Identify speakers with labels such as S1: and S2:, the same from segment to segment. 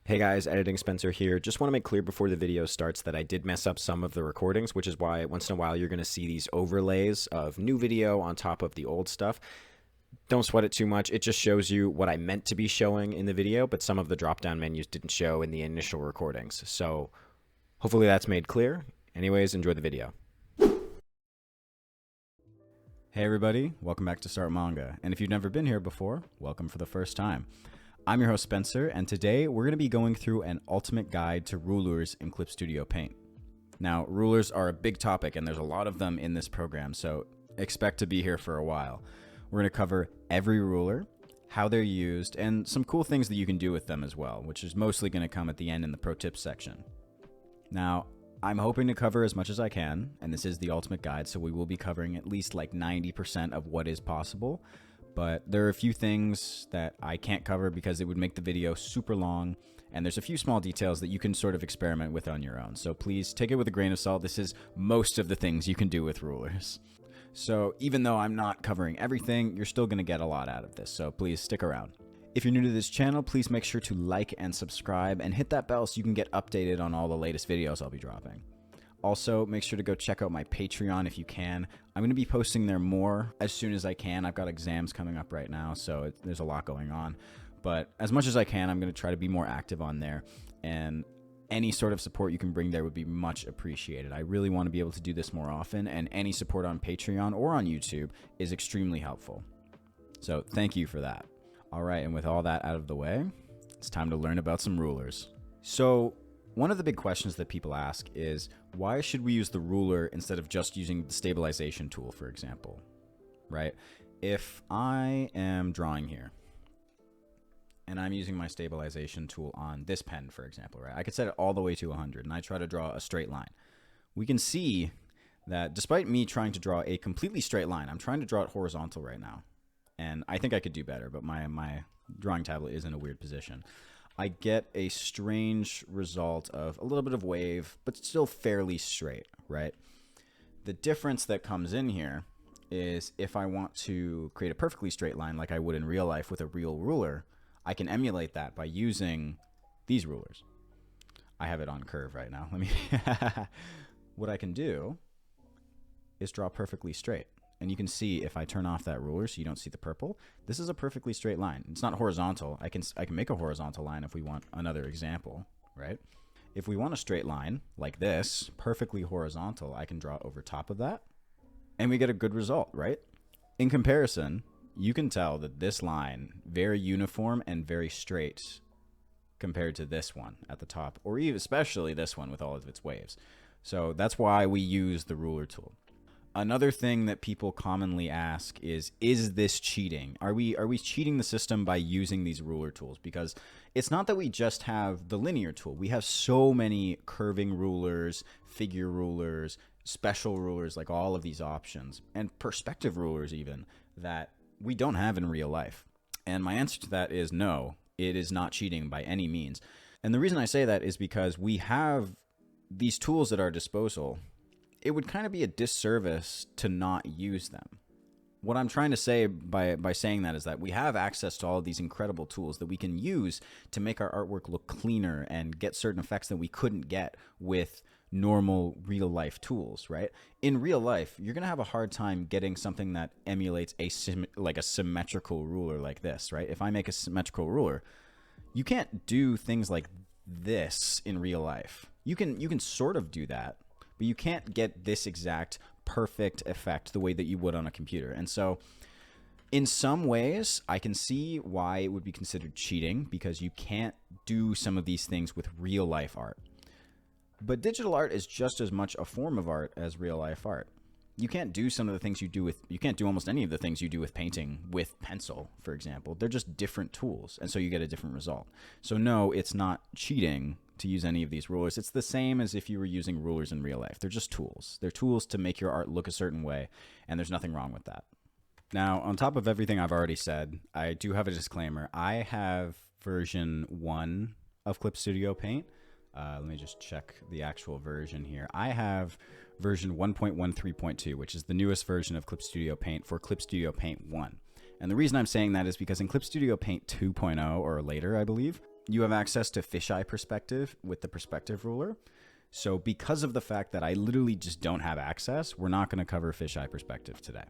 S1: Hey guys, Editing Spencer here. Just want to make clear before the video starts that I did mess up some of the recordings, which is why once in a while you're going to see these overlays of new video on top of the old stuff. Don't sweat it too much. It just shows you what I meant to be showing in the video, but some of the drop-down menus didn't show in the initial recordings. So hopefully that's made clear. Anyways, enjoy the video.
S2: Hey everybody, welcome back to Startmanga. And if you've never been here before, welcome for the first time. I'm your host Spencer, and today we're going to be going through an ultimate guide to rulers in Clipstudiopaint. Now, rulers are a big topic and there's a lot of them in this program, so expect to be here for a while. We're going to cover every ruler, how they're used, and some cool things that you can do with them as well, which is mostly going to come at the end in the pro tips section. Now, I'm hoping to cover as much as I can, and this is the ultimate guide, so we will be covering at least like 90% of what is possible. But there are a few things that I can't cover because it would make the video super long, and there's a few small details that you can sort of experiment with on your own. So please take it with a grain of salt. This is most of the things you can do with rulers. So even though I'm not covering everything, you're still going to get a lot out of this, so please stick around. If you're new to this channel, please make sure to like and subscribe and hit that bell so you can get updated on all the latest videos I'll be dropping. Also, make sure to go check out my Patreon if you can. I'm going to be posting there more as soon as I can. I've got exams coming up right now, so there's a lot going on. But as much as I can, I'm going to try to be more active on there. And any sort of support you can bring there would be much appreciated. I really want to be able to do this more often, and any support on Patreon or on YouTube is extremely helpful. So thank you for that. All right, and with all that out of the way, it's time to learn about some rulers. So one of the big questions that people ask is, why should we use the ruler instead of just using the stabilization tool, for example, right? If I am drawing here and I'm using my stabilization tool on this pen, for example, right? I could set it all the way to 100 and I try to draw a straight line. We can see that despite me trying to draw a completely straight line, I'm trying to draw it horizontal right now. And I think I could do better, but my drawing tablet is in a weird position. I get a strange result of a little bit of wave, but still fairly straight, right? The difference that comes in here is if I want to create a perfectly straight line like I would in real life with a real ruler, I can emulate that by using these rulers. I have it on curve right now. Let me what I can do is draw perfectly straight. And you can see if I turn off that ruler so you don't see the purple, this is a perfectly straight line. It's not horizontal. I can make a horizontal line if we want another example, right? If we want a straight line like this, perfectly horizontal, I can draw over top of that and we get a good result, right? In comparison, you can tell that this line, very uniform and very straight compared to this one at the top, or even especially this one with all of its waves. So that's why we use the ruler tool. Another thing that people commonly ask is this cheating? Are we cheating the system by using these ruler tools? Because it's not that we just have the linear tool. We have so many curving rulers, figure rulers, special rulers, like all of these options, and perspective rulers even, that we don't have in real life. And my answer to that is no, it is not cheating by any means. And the reason I say that is because we have these tools at our disposal. It would kind of be a disservice to not use them. What I'm trying to say by saying that is that we have access to all of these incredible tools that we can use to make our artwork look cleaner and get certain effects that we couldn't get with normal real life tools, right? In real life, you're going to have a hard time getting something that emulates a symmetrical ruler like this, right? If I make a symmetrical ruler, you can't do things like this in real life. You can sort of do that, but you can't get this exact perfect effect the way that you would on a computer. And so in some ways, I can see why it would be considered cheating, because you can't do some of these things with real life art. But digital art is just as much a form of art as real life art. You can't do some of the things you can't do almost any of the things you do with painting with pencil, for example. They're just different tools, and so you get a different result. So no, it's not cheating to use any of these rulers. It's the same as if you were using rulers in real life. They're just tools. They're tools to make your art look a certain way, and there's nothing wrong with that. Now, on top of everything I've already said, I do have a disclaimer. I have version 1 of Clipstudiopaint. Let me just check the actual version here. I have version 1.13.2, which is the newest version of Clipstudiopaint for Clipstudiopaint 1. And the reason I'm saying that is because in Clipstudiopaint 2.0 or later, I believe, You have access to fisheye perspective with the perspective ruler. So because of the fact that I literally just don't have access, we're not going to cover fisheye perspective today.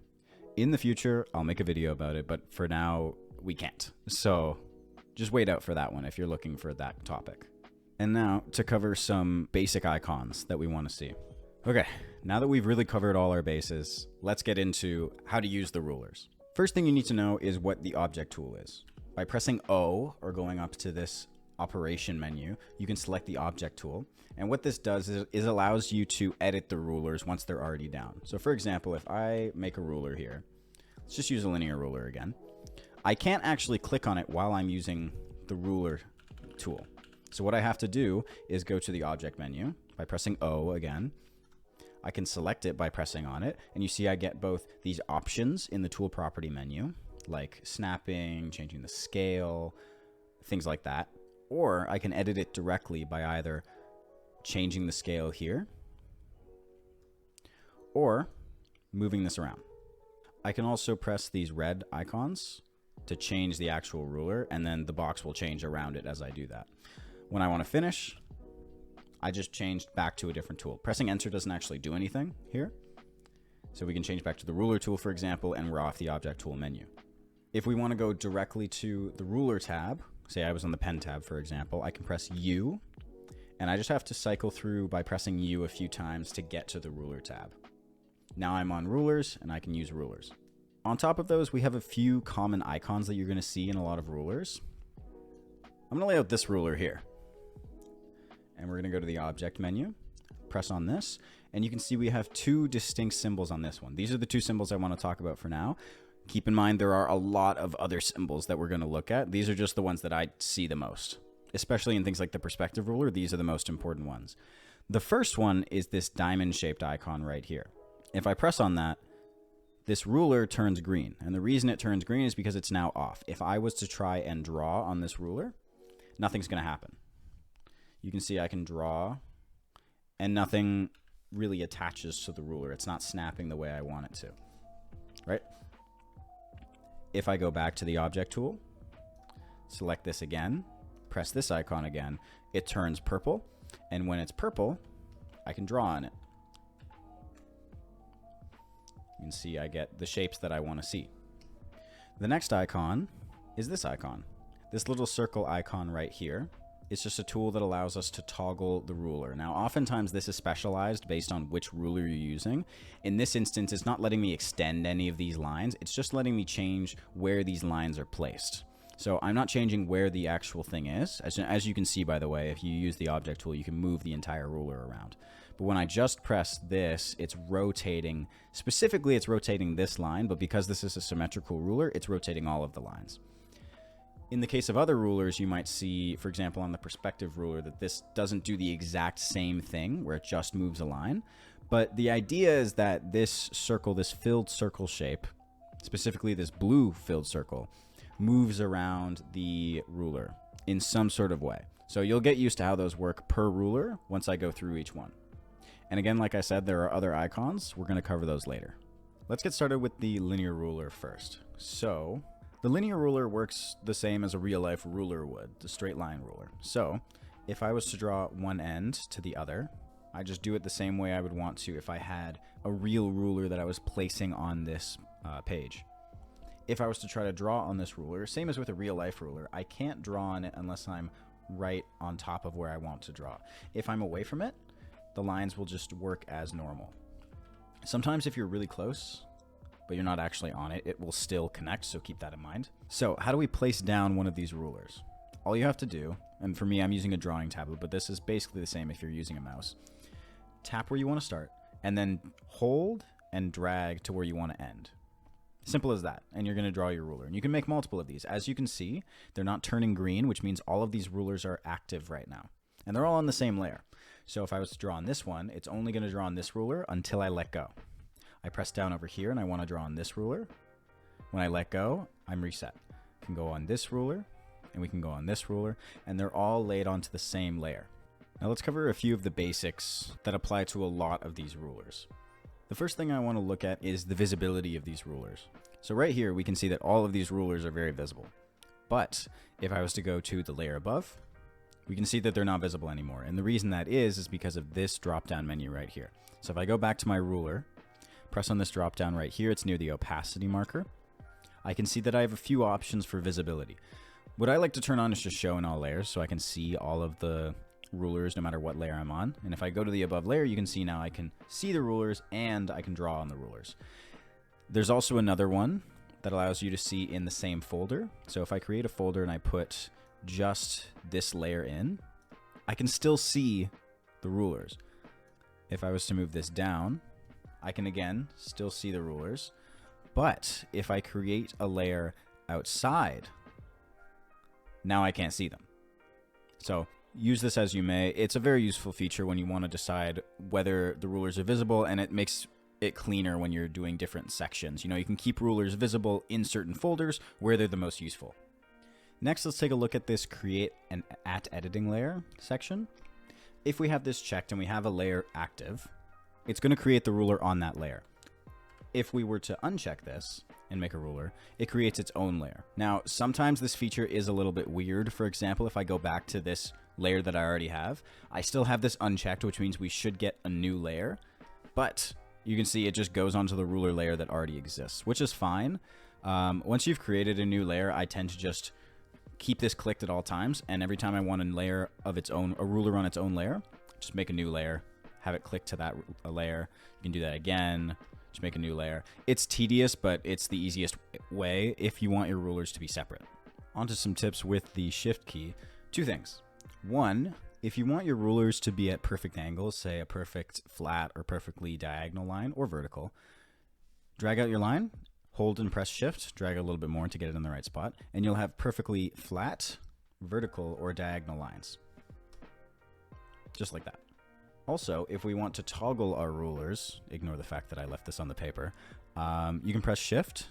S2: In the future, I'll make a video about it, but for now, we can't. So just wait out for that one if you're looking for that topic. And now to cover some basic icons that we want to see. Okay, now that we've really covered all our bases, let's get into how to use the rulers. First thing you need to know is what the object tool is. By pressing O or going up to this operation menu, you can select the object tool. And what this does is allows you to edit the rulers once they're already down. So for example, if I make a ruler here, let's just use a linear ruler again. I can't actually click on it while I'm using the ruler tool. So what I have to do is go to the object menu by pressing O again. I can select it by pressing on it. And you see I get both these options in the tool property menu, like snapping, changing the scale, things like that. Or I can edit it directly by either changing the scale here or moving this around. I can also press these red icons to change the actual ruler, and then the box will change around it as I do that. When I want to finish, I just changed back to a different tool. Pressing enter doesn't actually do anything here. So we can change back to the ruler tool, for example, and we're off the object tool menu. If we want to go directly to the ruler tab, say I was on the pen tab, for example, I can press U, and I just have to cycle through by pressing U a few times to get to the ruler tab. Now I'm on rulers, and I can use rulers. On top of those, we have a few common icons that you're going to see in a lot of rulers. I'm going to lay out this ruler here. And we're going to go to the object menu, press on this, and you can see we have two distinct symbols on this one. These are the two symbols I want to talk about for now. Keep in mind there are a lot of other symbols that we're going to look at. These are just the ones that I see the most, especially in things like the perspective ruler. These are the most important ones. The first one is this diamond-shaped icon right here. If I press on that, this ruler turns green, and the reason it turns green is because it's now off. If I was to try and draw on this ruler, nothing's going to happen. You can see I can draw, and nothing really attaches to the ruler. It's not snapping the way I want it to, right? If I go back to the object tool, select this again, press this icon again, it turns purple, and when it's purple, I can draw on it. You can see I get the shapes that I want to see. The next icon is this icon. This little circle icon right here. It's just a tool that allows us to toggle the ruler. Now, oftentimes this is specialized based on which ruler you're using. In this instance, it's not letting me extend any of these lines. It's just letting me change where these lines are placed. So I'm not changing where the actual thing is. As you can see, by the way, if you use the object tool, you can move the entire ruler around. But when I just press this, it's rotating. Specifically, it's rotating this line, but because this is a symmetrical ruler, it's rotating all of the lines. In the case of other rulers, you might see, for example, on the perspective ruler, that this doesn't do the exact same thing, where it just moves a line. But the idea is that this circle, this filled circle shape, specifically this blue filled circle, moves around the ruler in some sort of way. So you'll get used to how those work per ruler once I go through each one. And again, like I said, there are other icons. We're going to cover those later. Let's get started with the linear ruler first. So the linear ruler works the same as a real-life ruler would, the straight line ruler. So if I was to draw one end to the other, I just do it the same way I would want to if I had a real ruler that I was placing on this page. If I was to try to draw on this ruler, same as with a real-life ruler, I can't draw on it unless I'm right on top of where I want to draw. If I'm away from it, the lines will just work as normal. Sometimes if you're really close, but you're not actually on it, it will still connect, so keep that in mind. So how do we place down one of these rulers? All you have to do, and for me, I'm using a drawing tablet, but this is basically the same if you're using a mouse. Tap where you want to start, and then hold and drag to where you want to end. Simple as that, and you're going to draw your ruler. And you can make multiple of these. As you can see, they're not turning green, which means all of these rulers are active right now. And they're all on the same layer. So if I was to draw on this one, it's only going to draw on this ruler until I let go. I press down over here and I want to draw on this ruler. When I let go, I'm reset. I can go on this ruler, and we can go on this ruler, and they're all laid onto the same layer. Now let's cover a few of the basics that apply to a lot of these rulers. The first thing I want to look at is the visibility of these rulers. So right here, we can see that all of these rulers are very visible. But if I was to go to the layer above, we can see that they're not visible anymore. And the reason that is because of this drop-down menu right here. So if I go back to my ruler, press on this drop-down right here, it's near the opacity marker. I can see that I have a few options for visibility. What I like to turn on is just show in all layers, so I can see all of the rulers no matter what layer I'm on. And if I go to the above layer, you can see now I can see the rulers and I can draw on the rulers. There's also another one that allows you to see in the same folder. So if I create a folder and I put just this layer in, I can still see the rulers. If I was to move this down, I can again still see the rulers. But if I create a layer outside, now I can't see them. So use this as you may. It's a very useful feature when you want to decide whether the rulers are visible, and it makes it cleaner when you're doing different sections. You know, you can keep rulers visible in certain folders where they're the most useful. Next, let's take a look at this create an at editing layer section. If we have this checked and we have a layer active, it's going to create the ruler on that layer. If we were to uncheck this and make a ruler, it creates its own layer. Now, sometimes this feature is a little bit weird. For example, if I go back to this layer that I already have, I still have this unchecked, which means we should get a new layer. But you can see it just goes onto the ruler layer that already exists, which is fine. Once you've created a new layer, I tend to just keep this clicked at all times. And every time I want a layer of its own, a ruler on its own layer, just make a new layer, have it click to that layer. You can do that again. Just make a new layer. It's tedious, but it's the easiest way if you want your rulers to be separate. On to some tips with the shift key. Two things. One, if you want your rulers to be at perfect angles, say a perfect flat or perfectly diagonal line or vertical, drag out your line, hold and press shift, drag a little bit more to get it in the right spot, and you'll have perfectly flat, vertical, or diagonal lines. Just like that. Also, if we want to toggle our rulers, ignore the fact that I left this on the paper, you can press shift,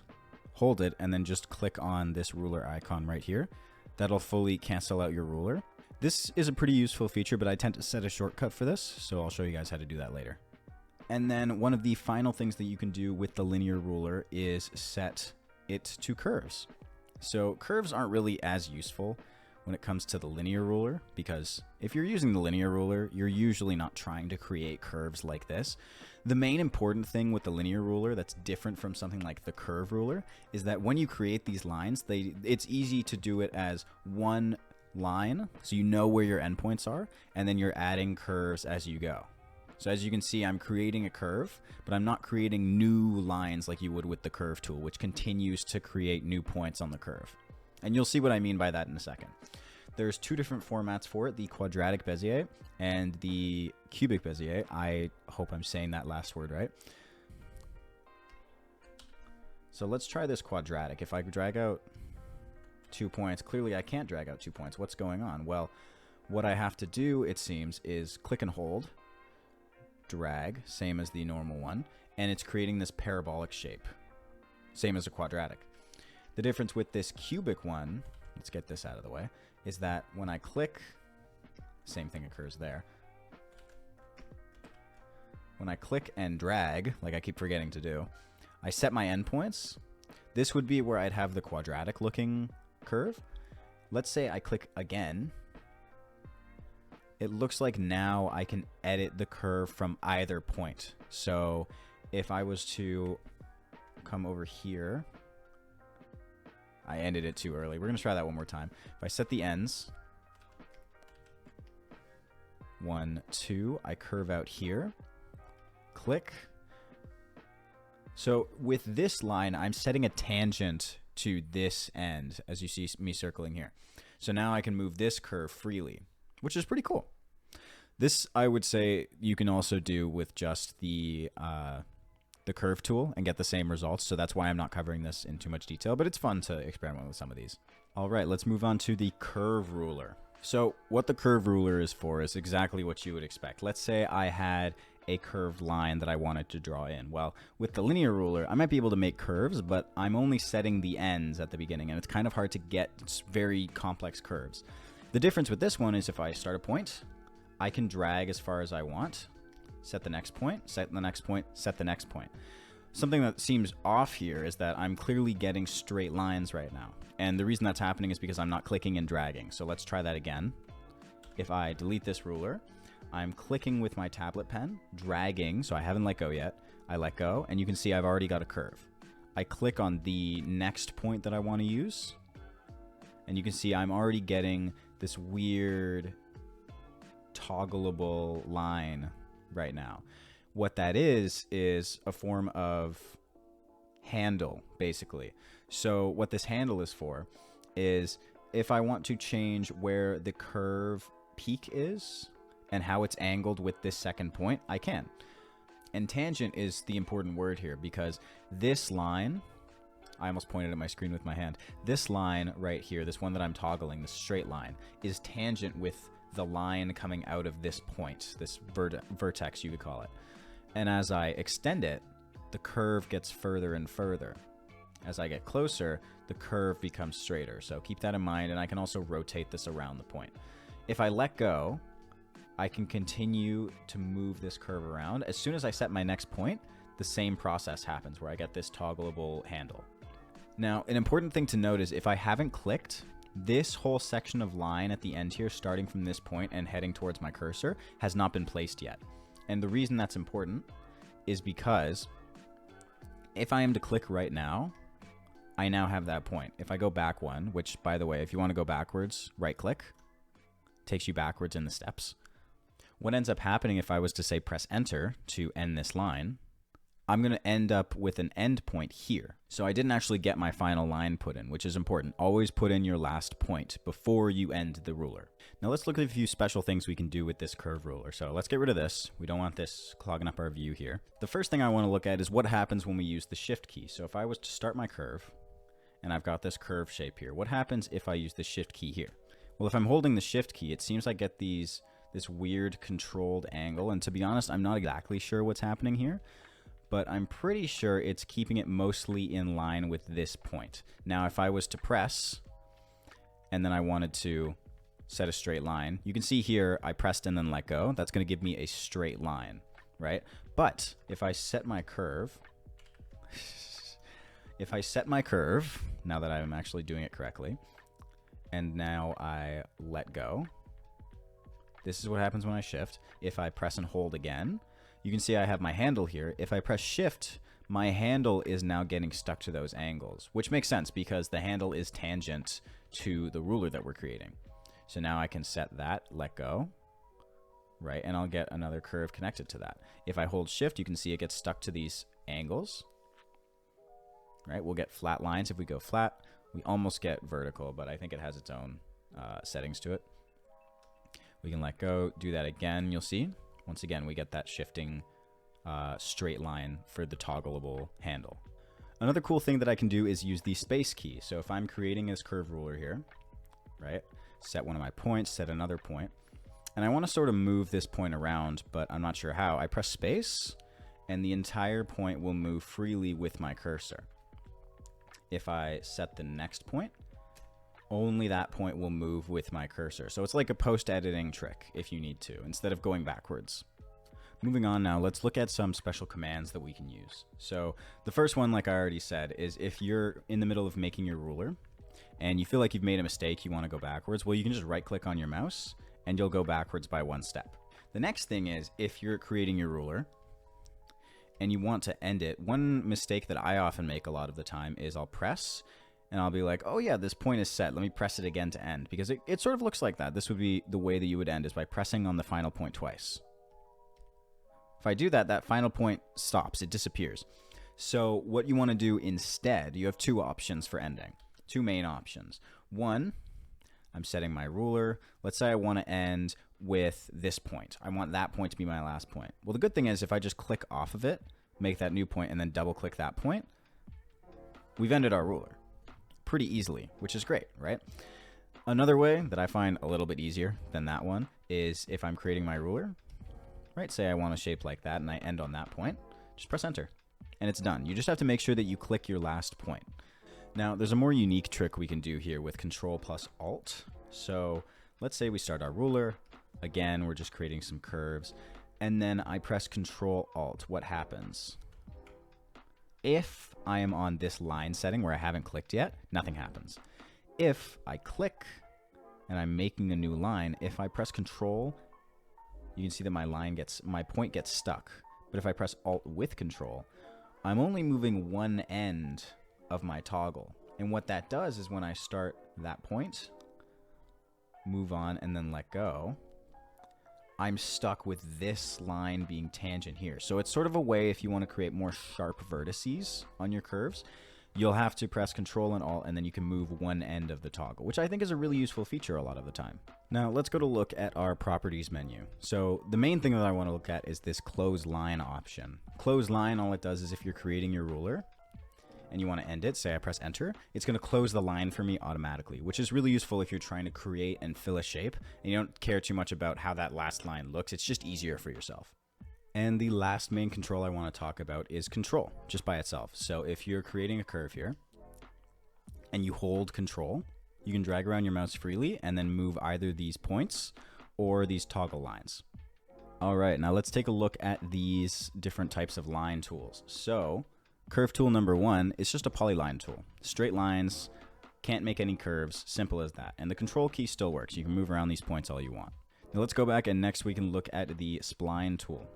S2: hold it, and then just click on this ruler icon right here. That'll fully cancel out your ruler. This is a pretty useful feature, but I tend to set a shortcut for this, so I'll show you guys how to do that later. And then one of the final things that you can do with the linear ruler is set it to curves. So curves aren't really as useful when it comes to the linear ruler, because if you're using the linear ruler, you're usually not trying to create curves like this. The main important thing with the linear ruler that's different from something like the curve ruler is that when you create these lines, it's easy to do it as one line, so you know where your endpoints are, and then you're adding curves as you go. So as you can see, I'm creating a curve, but I'm not creating new lines like you would with the curve tool, which continues to create new points on the curve. And you'll see what I mean by that in a second. There's two different formats for it, the quadratic Bezier and the cubic Bezier. I hope I'm saying that last word right. So let's try this quadratic. If I drag out 2 points, clearly I can't drag out 2 points. What's going on? Well, what I have to do, it seems, is click and hold, drag, same as the normal one, and it's creating this parabolic shape, same as a quadratic. The difference with this cubic one, let's get this out of the way, is that when I click, same thing occurs there. When I click and drag, like I keep forgetting to do, I set my endpoints. This would be where I'd have the quadratic looking curve. Let's say I click again. It looks like now I can edit the curve from either point. So if I was to come over here, I ended it too early. We're going to try that one more time. If I set the ends, 1, 2, I curve out here, click. So with this line, I'm setting a tangent to this end, as you see me circling here. So now I can move this curve freely, which is pretty cool. This, I would say, you can also do with just the curve tool and get the same results. So that's why I'm not covering this in too much detail, but it's fun to experiment with some of these. All right, let's move on to the curve ruler. So what the curve ruler is for is exactly what you would expect. Let's say I had a curved line that I wanted to draw in. Well, with the linear ruler, I might be able to make curves, but I'm only setting the ends at the beginning, and it's kind of hard to get very complex curves. The difference with this one is if I start a point, I can drag as far as I want, set the next point, set the next point, set the next point. Something that seems off here is that I'm clearly getting straight lines right now. And the reason that's happening is because I'm not clicking and dragging. So let's try that again. If I delete this ruler, I'm clicking with my tablet pen, dragging, so I haven't let go yet. I let go, and you can see I've already got a curve. I click on the next point that I want to use, and you can see I'm already getting this weird toggleable line right now. What that is a form of handle, basically. So what this handle is for is if I want to change where the curve peak is and how it's angled with this second point, I can. And tangent is the important word here, because this line, I almost pointed at my screen with my hand, this line right here, this one that I'm toggling, this straight line, is tangent with the line coming out of this point, this vertex you could call it. And as I extend it, the curve gets further and further. As I get closer, the curve becomes straighter. So keep that in mind, and I can also rotate this around the point. If I let go, I can continue to move this curve around. As soon as I set my next point, the same process happens where I get this toggleable handle. Now, an important thing to note is if I haven't clicked, this whole section of line at the end here, starting from this point and heading towards my cursor, has not been placed yet. And the reason that's important is because if I am to click right now, I now have that point. If I go back one, which, by the way, if you want to go backwards, right click, takes you backwards in the steps. What ends up happening if I was to say press enter to end this line, I'm going to end up with an end point here. So I didn't actually get my final line put in, which is important. Always put in your last point before you end the ruler. Now let's look at a few special things we can do with this curve ruler. So let's get rid of this. We don't want this clogging up our view here. The first thing I want to look at is what happens when we use the shift key. So if I was to start my curve, and I've got this curve shape here, what happens if I use the shift key here? Well, if I'm holding the shift key, it seems I get this weird controlled angle. And to be honest, I'm not exactly sure what's happening here, but I'm pretty sure it's keeping it mostly in line with this point. Now, if I was to press, and then I wanted to set a straight line, you can see here, I pressed and then let go. That's going to give me a straight line, right? But if I set my curve, now that I'm actually doing it correctly, and now I let go, this is what happens when I shift. If I press and hold again, you can see I have my handle here. If I press shift, my handle is now getting stuck to those angles, which makes sense because the handle is tangent to the ruler that we're creating. So now I can set that, let go, right? And I'll get another curve connected to that. If I hold shift, you can see it gets stuck to these angles, right? We'll get flat lines. If we go flat, we almost get vertical, but I think it has its own settings to it. We can let go, do that again. You'll see, once again, we get that shifting straight line for the toggleable handle. Another cool thing that I can do is use the space key. So if I'm creating this curve ruler here, right, set one of my points, set another point, and I want to sort of move this point around, but I'm not sure how. I press space, and the entire point will move freely with my cursor. If I set the next point, only that point will move with my cursor. So it's like a post-editing trick if you need to, instead of going backwards. Moving on now, let's look at some special commands that we can use. So the first one, like I already said, is if you're in the middle of making your ruler and you feel like you've made a mistake, you want to go backwards, well, you can just right-click on your mouse and you'll go backwards by one step. The next thing is if you're creating your ruler and you want to end it, one mistake that I often make a lot of the time is I'll press and I'll be like, oh yeah, this point is set. Let me press it again to end, because it sort of looks like that. This would be the way that you would end, is by pressing on the final point twice. If I do that, that final point stops. It disappears. So what you want to do instead, you have two options for ending. Two main options. One, I'm setting my ruler. Let's say I want to end with this point. I want that point to be my last point. Well, the good thing is if I just click off of it, make that new point, and then double click that point, we've ended our ruler pretty easily, which is great, right? Another way that I find a little bit easier than that one is if I'm creating my ruler, right? Say I want a shape like that and I end on that point, just press enter and it's done. You just have to make sure that you click your last point. Now, there's a more unique trick we can do here with Control plus Alt. So let's say we start our ruler. Again, we're just creating some curves. And then I press Control Alt. What happens? If I am on this line setting where I haven't clicked yet, nothing happens. If I click and I'm making a new line, if I press Control, you can see that my point gets stuck. But if I press Alt with Control, I'm only moving one end of my toggle. And what that does is when I start that point, move on, and then let go, I'm stuck with this line being tangent here. So it's sort of a way, if you want to create more sharp vertices on your curves, you'll have to press Control and Alt, and then you can move one end of the toggle, which I think is a really useful feature a lot of the time. Now let's go to look at our properties menu. So the main thing that I want to look at is this close line option. Close line, all it does is if you're creating your ruler and you want to end it, say I press Enter, it's going to close the line for me automatically, which is really useful if you're trying to create and fill a shape and you don't care too much about how that last line looks. It's just easier for yourself. And the last main control I want to talk about is Control, just by itself. So if you're creating a curve here and you hold Control, you can drag around your mouse freely and then move either these points or these toggle lines. All right, now let's take a look at these different types of line tools. So curve tool number 1 is just a polyline tool. Straight lines, can't make any curves, simple as that. And the Control key still works. You can move around these points all you want. Now let's go back and next we can look at the spline tool.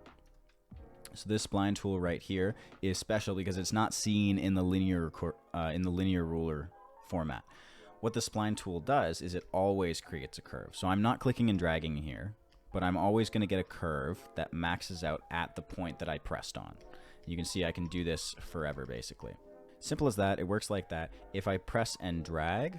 S2: So this spline tool right here is special because it's not seen in the linear ruler format. What the spline tool does is it always creates a curve. So I'm not clicking and dragging here, but I'm always going to get a curve that maxes out at the point that I pressed on. You can see I can do this forever basically. Simple as that. It works like that. If I press and drag,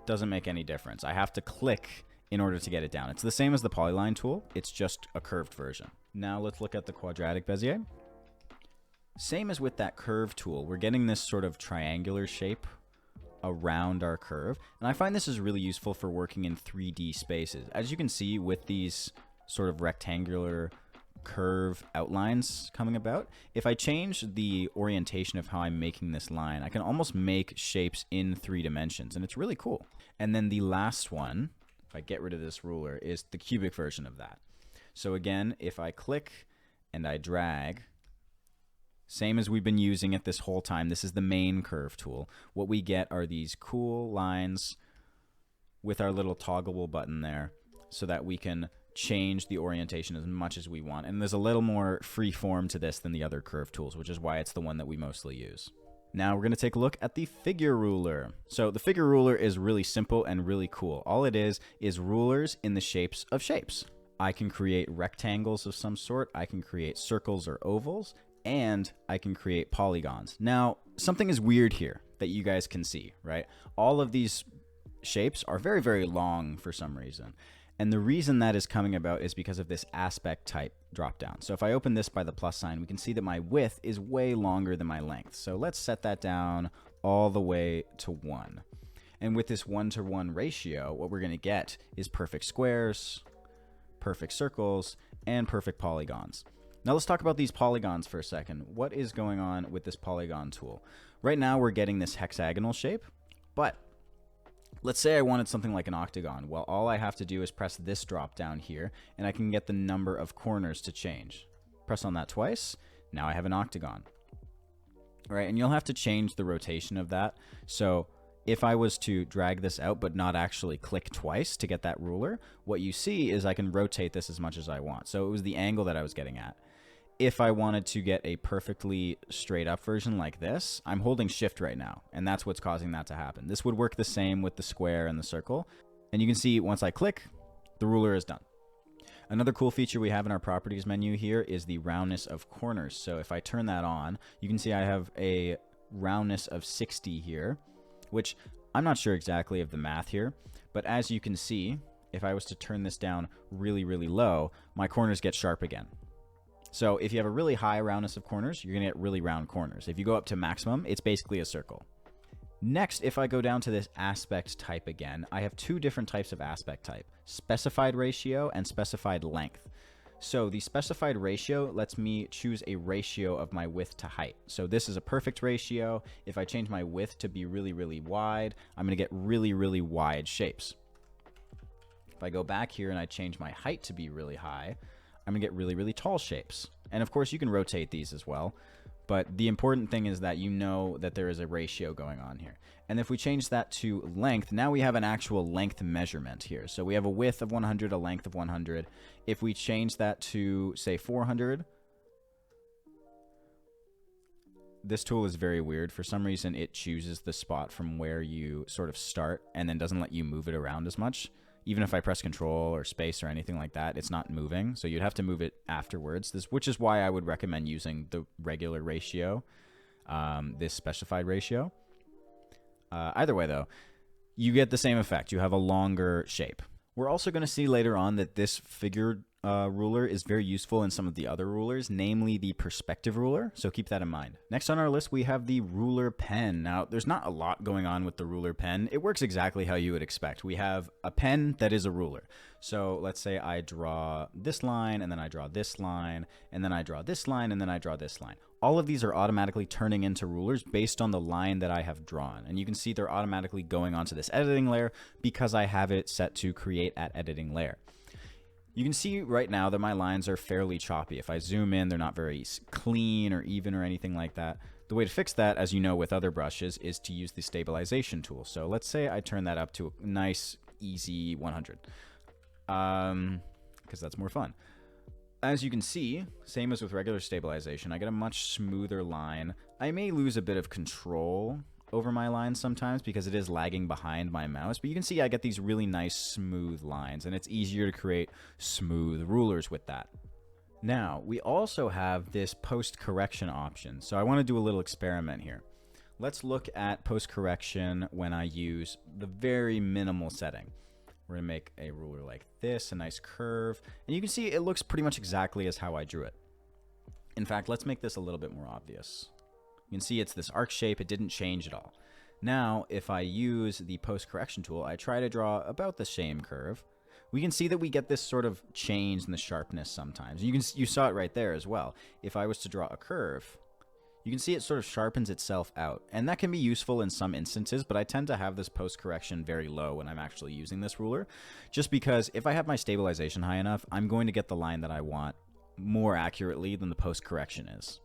S2: doesn't make any difference. I have to click in order to get it down. It's the same as the polyline tool. It's just a curved version. Now let's look at the quadratic Bezier. Same as with that curve tool, we're getting this sort of triangular shape around our curve. And I find this is really useful for working in 3D spaces. As you can see with these sort of rectangular curve outlines coming about, if I change the orientation of how I'm making this line, I can almost make shapes in 3 dimensions, and it's really cool. And then the last one, if I get rid of this ruler, is the cubic version of that. So again, if I click and I drag, same as we've been using it this whole time, this is the main curve tool. What we get are these cool lines with our little toggleable button there so that we can change the orientation as much as we want. And there's a little more free form to this than the other curve tools, which is why it's the one that we mostly use. Now we're going to take a look at the figure ruler. So the figure ruler is really simple and really cool. All it is rulers in the shapes of shapes. I can create rectangles of some sort, I can create circles or ovals, and I can create polygons. Now, something is weird here that you guys can see, right? All of these shapes are very, very long for some reason. And the reason that is coming about is because of this aspect type dropdown. So if I open this by the plus sign, we can see that my width is way longer than my length. So let's set that down all the way to 1. And with this 1-to-1 ratio, what we're going to get is perfect squares, perfect circles, and perfect polygons. Now let's talk about these polygons for a second. What is going on with this polygon tool? Right now we're getting this hexagonal shape, but let's say I wanted something like an octagon. Well, all I have to do is press this drop down here, and I can get the number of corners to change. Press on that twice, now I have an octagon. All right, and you'll have to change the rotation of that. So if I was to drag this out but not actually click twice to get that ruler, what you see is I can rotate this as much as I want. So it was the angle that I was getting at. If I wanted to get a perfectly straight up version like this, I'm holding shift right now, and that's what's causing that to happen. This would work the same with the square and the circle. And you can see once I click, the ruler is done. Another cool feature we have in our properties menu here is the roundness of corners. So if I turn that on, you can see I have a roundness of 60 here, which I'm not sure exactly of the math here, but as you can see, if I was to turn this down really, really low, my corners get sharp again. So if you have a really high roundness of corners, you're going to get really round corners. If you go up to maximum, it's basically a circle. Next, if I go down to this aspect type again, I have 2 different types of aspect type, specified ratio and specified length. So the specified ratio lets me choose a ratio of my width to height. So this is a perfect ratio. If I change my width to be really, really wide, I'm going to get really, really wide shapes. If I go back here and I change my height to be really high, I'm going to get really, really tall shapes. And of course, you can rotate these as well. But the important thing is that you know that there is a ratio going on here. And if we change that to length, now we have an actual length measurement here. So we have a width of 100, a length of 100. If we change that to, say, 400, this tool is very weird. For some reason, it chooses the spot from where you sort of start and then doesn't let you move it around as much. Even if I press control or space or anything like that, it's not moving. So you'd have to move it afterwards, which is why I would recommend using the regular ratio, this specified ratio. Either way, though, you get the same effect. You have a longer shape. We're also going to see later on that this figure ruler is very useful in some of the other rulers, namely the perspective ruler, so keep that in mind. Next on our list, we have the ruler pen. Now, there's not a lot going on with the ruler pen. It works exactly how you would expect. We have a pen that is a ruler. So let's say I draw this line, and then I draw this line, and then I draw this line, and then I draw this line. All of these are automatically turning into rulers based on the line that I have drawn. And you can see they're automatically going onto this editing layer because I have it set to create at editing layer. You can see right now that my lines are fairly choppy. If I zoom in, they're not very clean or even or anything like that. The way to fix that, as you know with other brushes, is to use the stabilization tool. So let's say I turn that up to a nice, easy 100, because that's more fun. As you can see, same as with regular stabilization, I get a much smoother line. I may lose a bit of control over my lines sometimes because it is lagging behind my mouse, but you can see I get these really nice smooth lines, and it's easier to create smooth rulers with that. Now, we also have this post-correction option, so I want to do a little experiment here. Let's look at post-correction when I use the very minimal setting. We're going to make a ruler like this, a nice curve, and you can see it looks pretty much exactly as how I drew it. In fact, let's make this a little bit more obvious. You can see it's this arc shape. It didn't change at all. Now, if I use the post-correction tool, I try to draw about the same curve. We can see that we get this sort of change in the sharpness sometimes. You saw it right there as well. If I was to draw a curve, you can see it sort of sharpens itself out. And that can be useful in some instances, but I tend to have this post-correction very low when I'm actually using this ruler, just because if I have my stabilization high enough, I'm going to get the line that I want more accurately than the post-correction is.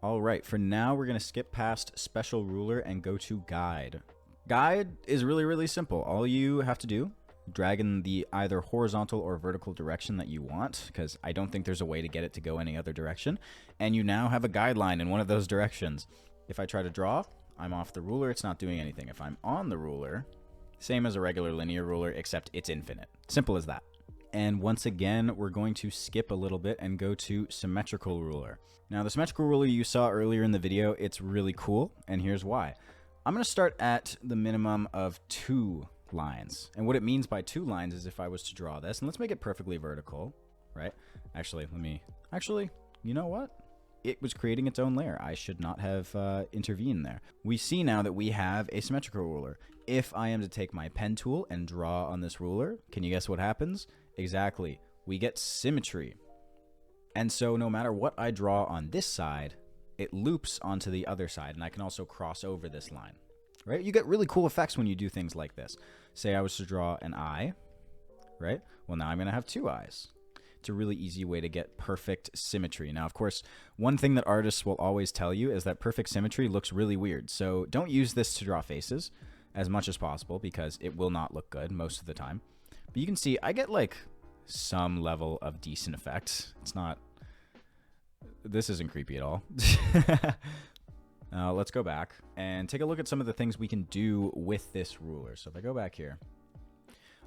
S2: All right, for now, we're going to skip past special ruler and go to guide. Guide is really, really simple. All you have to do, drag in the either horizontal or vertical direction that you want, because I don't think there's a way to get it to go any other direction, and you now have a guideline in one of those directions. If I try to draw, I'm off the ruler, it's not doing anything. If I'm on the ruler, same as a regular linear ruler, except it's infinite. Simple as that. And once again, we're going to skip a little bit and go to symmetrical ruler. Now, the symmetrical ruler you saw earlier in the video, it's really cool, and here's why. I'm going to start at the minimum of 2 lines. And what it means by 2 lines is if I was to draw this, and let's make it perfectly vertical, right? Actually, you know what? It was creating its own layer. I should not have intervened there. We see now that we have a symmetrical ruler. If I am to take my pen tool and draw on this ruler, can you guess what happens? Exactly. We get symmetry. And so no matter what I draw on this side, it loops onto the other side, and I can also cross over this line, right? You get really cool effects when you do things like this. Say I was to draw an eye, right? Well, now I'm going to have 2 eyes. It's a really easy way to get perfect symmetry. Now, of course, one thing that artists will always tell you is that perfect symmetry looks really weird. So don't use this to draw faces as much as possible because it will not look good most of the time. But you can see I get like some level of decent effect. It's not, this isn't creepy at all. Let's go back and take a look at some of the things we can do with this ruler. So if I go back here,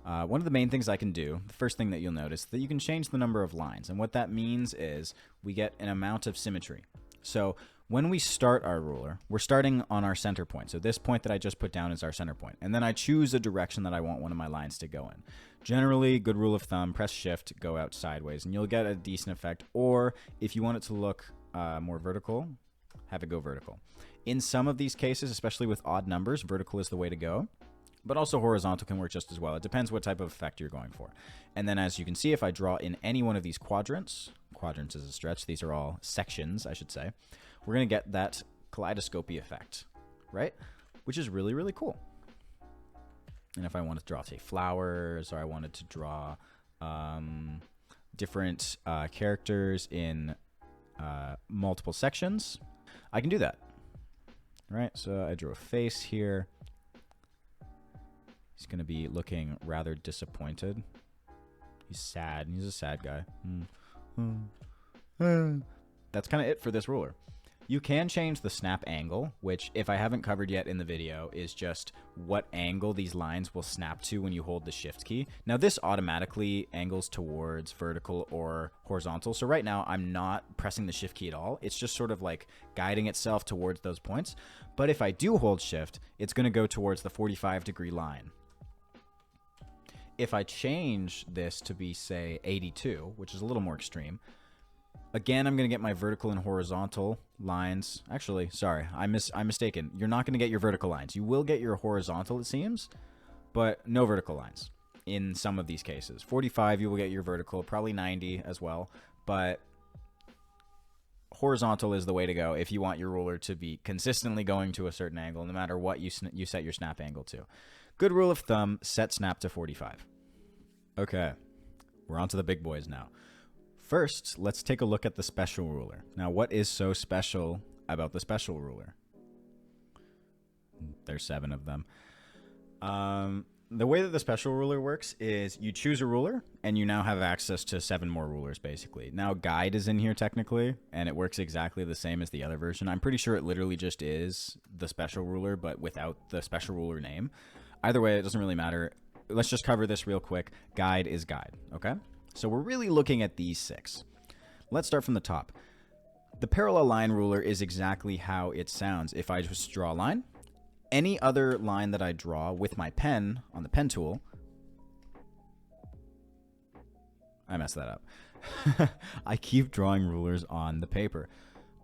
S2: one of the main things I can do, the first thing that you'll notice, that you can change the number of lines. And what that means is we get an amount of symmetry. So when we start our ruler, we're starting on our center point. So this point that I just put down is our center point. And then I choose a direction that I want one of my lines to go in. Generally, good rule of thumb, press shift, go out sideways, and you'll get a decent effect. Or if you want it to look more vertical, have it go vertical. In some of these cases, especially with odd numbers, vertical is the way to go. But also horizontal can work just as well. It depends what type of effect you're going for. And then as you can see, if I draw in any one of these quadrants is a stretch, these are all sections, I should say, we're going to get that kaleidoscopy effect, right? Which is really, really cool. And if I wanted to draw, say, flowers, or I wanted to draw different characters in multiple sections, I can do that. All right, so I drew a face here. He's going to be looking rather disappointed. He's sad. He's a sad guy. That's kind of it for this ruler. You can change the snap angle, which, if I haven't covered yet in the video, is just what angle these lines will snap to when you hold the shift key. Now, this automatically angles towards vertical or horizontal. So right now, I'm not pressing the shift key at all. It's just sort of like guiding itself towards those points. But if I do hold shift, it's going to go towards the 45-degree line. If I change this to be, say, 82, which is a little more extreme, again, I'm going to get my vertical and horizontal lines. Actually, sorry, I'm mistaken. You're not going to get your vertical lines. You will get your horizontal, it seems, but no vertical lines in some of these cases. 45, you will get your vertical, probably 90 as well, but horizontal is the way to go if you want your ruler to be consistently going to a certain angle, no matter what you set your snap angle to. Good rule of thumb, set snap to 45. Okay, we're on to the big boys now. First, let's take a look at the special ruler. Now, what is so special about the special ruler? There's 7 of them. The way that the special ruler works is you choose a ruler, and you now have access to 7 more rulers, basically. Now, guide is in here, technically, and it works exactly the same as the other version. I'm pretty sure it literally just is the special ruler, but without the special ruler name. Either way, it doesn't really matter. Let's just cover this real quick. Guide is guide, okay? So we're really looking at these 6. Let's start from the top. The parallel line ruler is exactly how it sounds. If I just draw a line, any other line that I draw with my pen on the pen tool, I messed that up. I keep drawing rulers on the paper.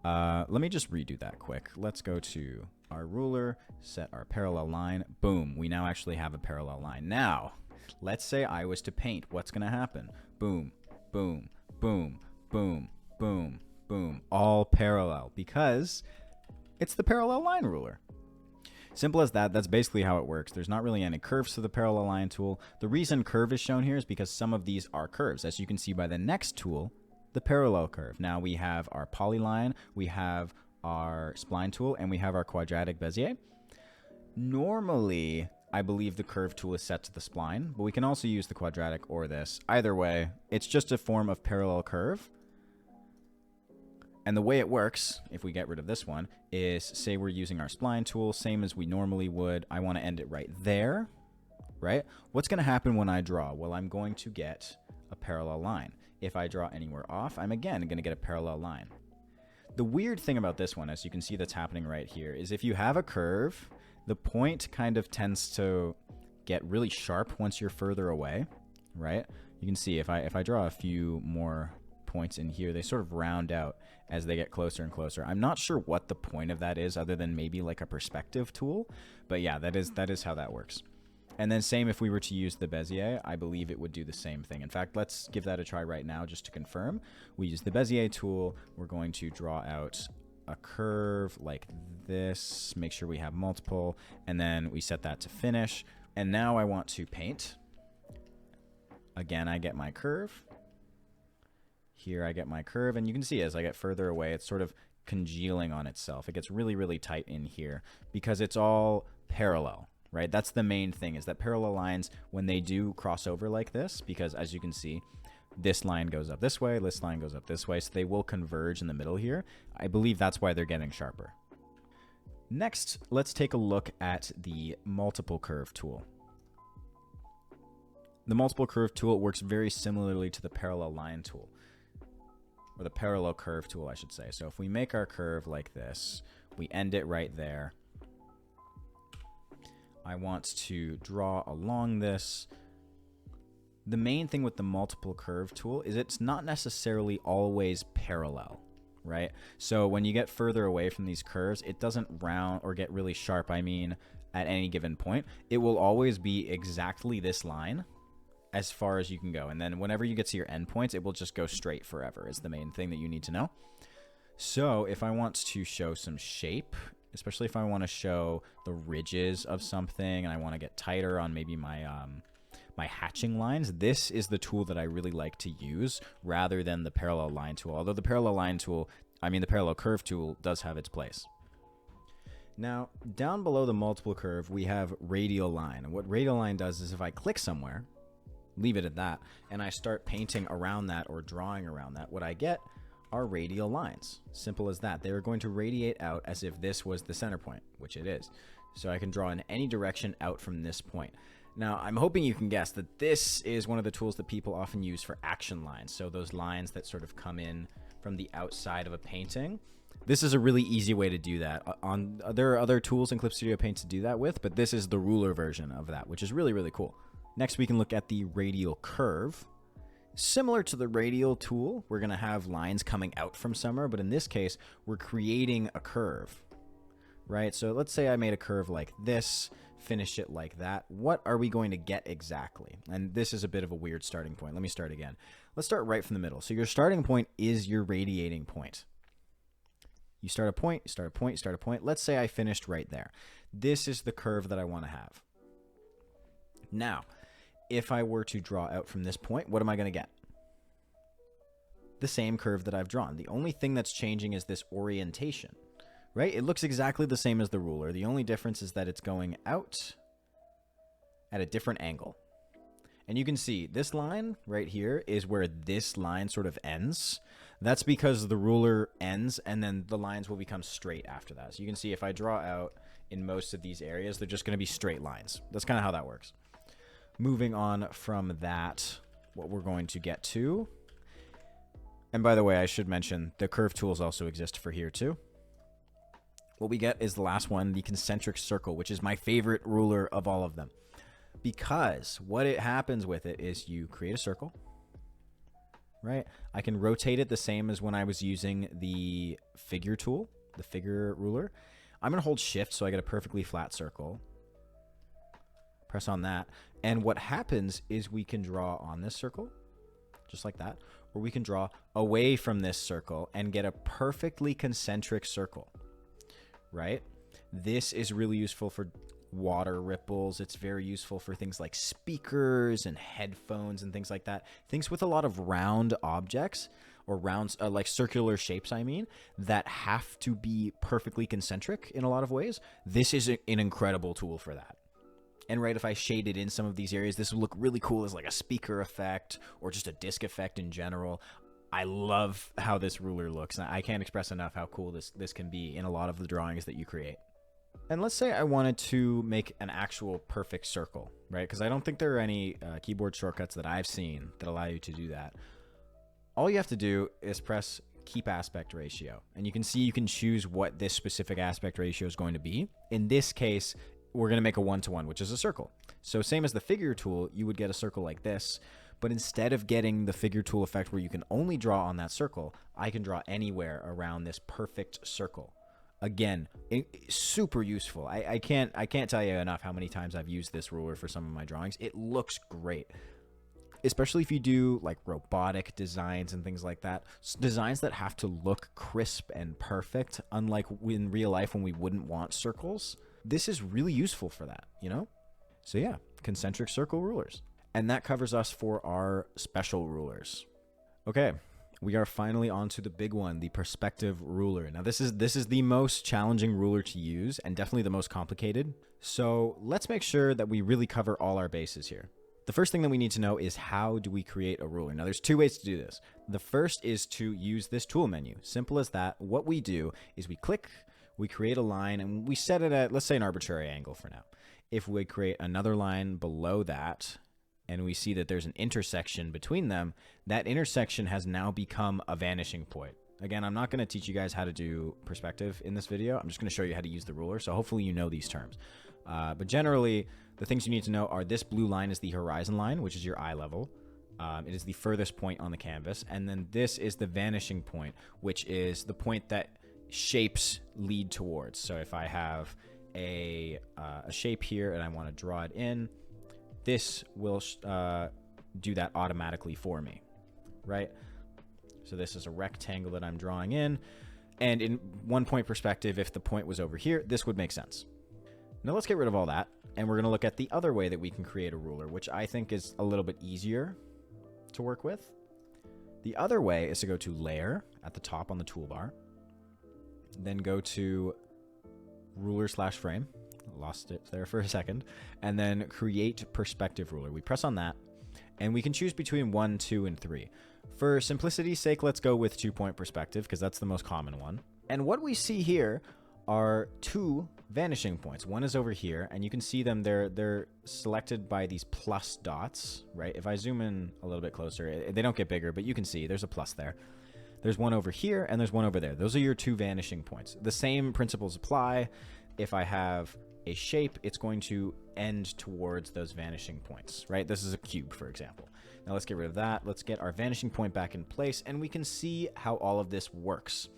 S2: Let me just redo that quick. Let's go to our ruler, set our parallel line. Boom, we now actually have a parallel line. Now, let's say I was to paint. What's going to happen? Boom, boom, boom, boom, boom, boom. All parallel because it's the parallel line ruler. Simple as that. That's basically how it works. There's not really any curves to the parallel line tool. The reason curve is shown here is because some of these are curves. As you can see by the next tool, the parallel curve. Now we have our polyline, we have our spline tool, and we have our quadratic Bezier. Normally, I believe the curve tool is set to the spline, but we can also use the quadratic or this. Either way, it's just a form of parallel curve. And the way it works, if we get rid of this one, is say we're using our spline tool, same as we normally would. I want to end it right there, right? What's going to happen when I draw? Well, I'm going to get a parallel line. If I draw anywhere off, I'm again going to get a parallel line. The weird thing about this one, as you can see that's happening right here, is if you have a curve, the point kind of tends to get really sharp once you're further away, right? You can see if I draw a few more points in here, they sort of round out as they get closer and closer. I'm not sure what the point of that is other than maybe like a perspective tool, but yeah, that is how that works. And then same if we were to use the Bezier, I believe it would do the same thing. In fact, let's give that a try right now just to confirm. We use the Bezier tool. We're going to draw out a curve like this, make sure we have multiple, and then we set that to finish. And now I want to paint. Again, I get my curve. Here I get my curve, and you can see as I get further away, it's sort of congealing on itself. It gets really, really tight in here because it's all parallel. Right, that's the main thing, is that parallel lines, when they do cross over like this, because as you can see, this line goes up this way, this line goes up this way, so they will converge in the middle here. I believe that's why they're getting sharper. Next, let's take a look at the multiple curve tool. The multiple curve tool works very similarly to the parallel line tool, or the parallel curve tool, I should say. So if we make our curve like this, we end it right there. I want to draw along this. The main thing with the multiple curve tool is it's not necessarily always parallel, right? So when you get further away from these curves, it doesn't round or get really sharp, I mean, at any given point. It will always be exactly this line as far as you can go. And then whenever you get to your endpoints, it will just go straight forever is the main thing that you need to know. So if I want to show some shape, especially if I want to show the ridges of something and I want to get tighter on maybe my my hatching lines, this is the tool that I really like to use rather than the parallel line tool. Although the parallel line tool, the parallel curve tool does have its place. Now, down below the multiple curve, we have radial line. And what radial line does is if I click somewhere, leave it at that, and I start painting around that or drawing around that, what I get are radial lines. Simple as that. They are going to radiate out as if this was the center point, which it is. So I can draw in any direction out from this point. Now, I'm hoping you can guess that this is one of the tools that people often use for action lines. So those lines that sort of come in from the outside of a painting. This is a really easy way to do that. There are other tools in Clipstudiopaint to do that with, but this is the ruler version of that, which is really, really cool. Next, we can look at the radial curve. Similar to the radial tool, we're going to have lines coming out from somewhere, but in this case, we're creating a curve, right? So let's say I made a curve like this, finish it like that. What are we going to get exactly? And this is a bit of a weird starting point. Let me start again. Let's start right from the middle. So your starting point is your radiating point. You start a point, you start a point, you start a point. Let's say I finished right there. This is the curve that I want to have. Now, if I were to draw out from this point, what am I going to get? The same curve that I've drawn. The only thing that's changing is this orientation, right? It looks exactly the same as the ruler. The only difference is that it's going out at a different angle. And you can see this line right here is where this line sort of ends. That's because the ruler ends and then the lines will become straight after that. So you can see if I draw out in most of these areas, they're just going to be straight lines. That's kind of how that works. Moving on from that, what we're going to get to, and by the way, I should mention the curve tools also exist for here too. What we get is the last one, the concentric circle, which is my favorite ruler of all of them. Because what it happens with it is you create a circle, right? I can rotate it the same as when I was using the figure tool, the figure ruler. I'm going to hold shift so I get a perfectly flat circle. Press on that. And what happens is we can draw on this circle, just like that, or we can draw away from this circle and get a perfectly concentric circle, right? This is really useful for water ripples. It's very useful for things like speakers and headphones and things like that. Things with a lot of round objects or rounds, like circular shapes, that have to be perfectly concentric in a lot of ways. This is an incredible tool for that. And right, if I shaded in some of these areas, this would look really cool as like a speaker effect or just a disc effect in general. I love how this ruler looks. I can't express enough how cool this can be in a lot of the drawings that you create. And let's say I wanted to make an actual perfect circle, right? Because I don't think there are any keyboard shortcuts that I've seen that allow you to do that. All you have to do is press keep aspect ratio. And you can see you can choose what this specific aspect ratio is going to be. In this case, we're going to make a 1-to-1, which is a circle. So same as the figure tool, you would get a circle like this. But instead of getting the figure tool effect where you can only draw on that circle, I can draw anywhere around this perfect circle. Again, super useful. I can't tell you enough how many times I've used this ruler for some of my drawings. It looks great, especially if you do like robotic designs and things like that. Designs that have to look crisp and perfect, unlike in real life when we wouldn't want circles. This is really useful for that, you know? So yeah, concentric circle rulers. And that covers us for our special rulers. Okay. We are finally on to the big one, the perspective ruler. Now, this is the most challenging ruler to use and definitely the most complicated. So let's make sure that we really cover all our bases here. The first thing that we need to know is how do we create a ruler? Now, there's two ways to do this. The first is to use this tool menu. Simple as that. What we do is we click, we create a line, and we set it at, let's say, an arbitrary angle for now. If we create another line below that, and we see that there's an intersection between them, that intersection has now become a vanishing point. Again, I'm not going to teach you guys how to do perspective in this video. I'm just going to show you how to use the ruler, so hopefully you know these terms. But generally, the things you need to know are this blue line is the horizon line, which is your eye level. It is the furthest point on the canvas. And then this is the vanishing point, which is the point that shapes lead towards. So if I have a shape here and I want to draw it in, this will do that automatically for me, right? So this is a rectangle that I'm drawing in. And in 1-point perspective, if the point was over here, this would make sense. Now let's get rid of all that. And we're going to look at the other way that we can create a ruler, which I think is a little bit easier to work with. The other way is to go to Layer at the top on the toolbar. Then go to Ruler/Frame. Lost it there for a second. And then Create Perspective Ruler. We press on that, and we can choose between 1, 2, and 3. For simplicity's sake, let's go with 2-point perspective, because that's the most common one. And what we see here are 2 vanishing points. One is over here, and you can see them. They're selected by these plus dots, right? If I zoom in a little bit closer, they don't get bigger, but you can see there's a plus there. There's one over here, and there's one over there. Those are your 2 vanishing points. The same principles apply. If I have a shape, it's going to end towards those vanishing points, right? This is a cube, for example. Now let's get rid of that. Let's get our vanishing point back in place, and we can see how all of this works.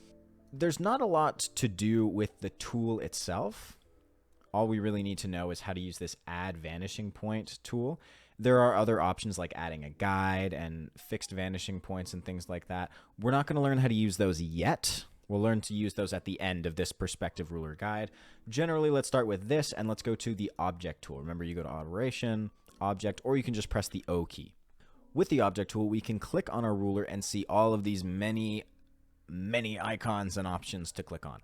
S2: There's not a lot to do with the tool itself. All we really need to know is how to use this Add Vanishing Point tool. There are other options like adding a guide and fixed vanishing points and things like that. We're not going to learn how to use those yet. We'll learn to use those at the end of this perspective ruler guide. Generally, let's start with this, and let's go to the Object tool. Remember, you go to Operation, Object, or you can just press the O key. With the Object tool, we can click on our ruler and see all of these many icons and options to click on.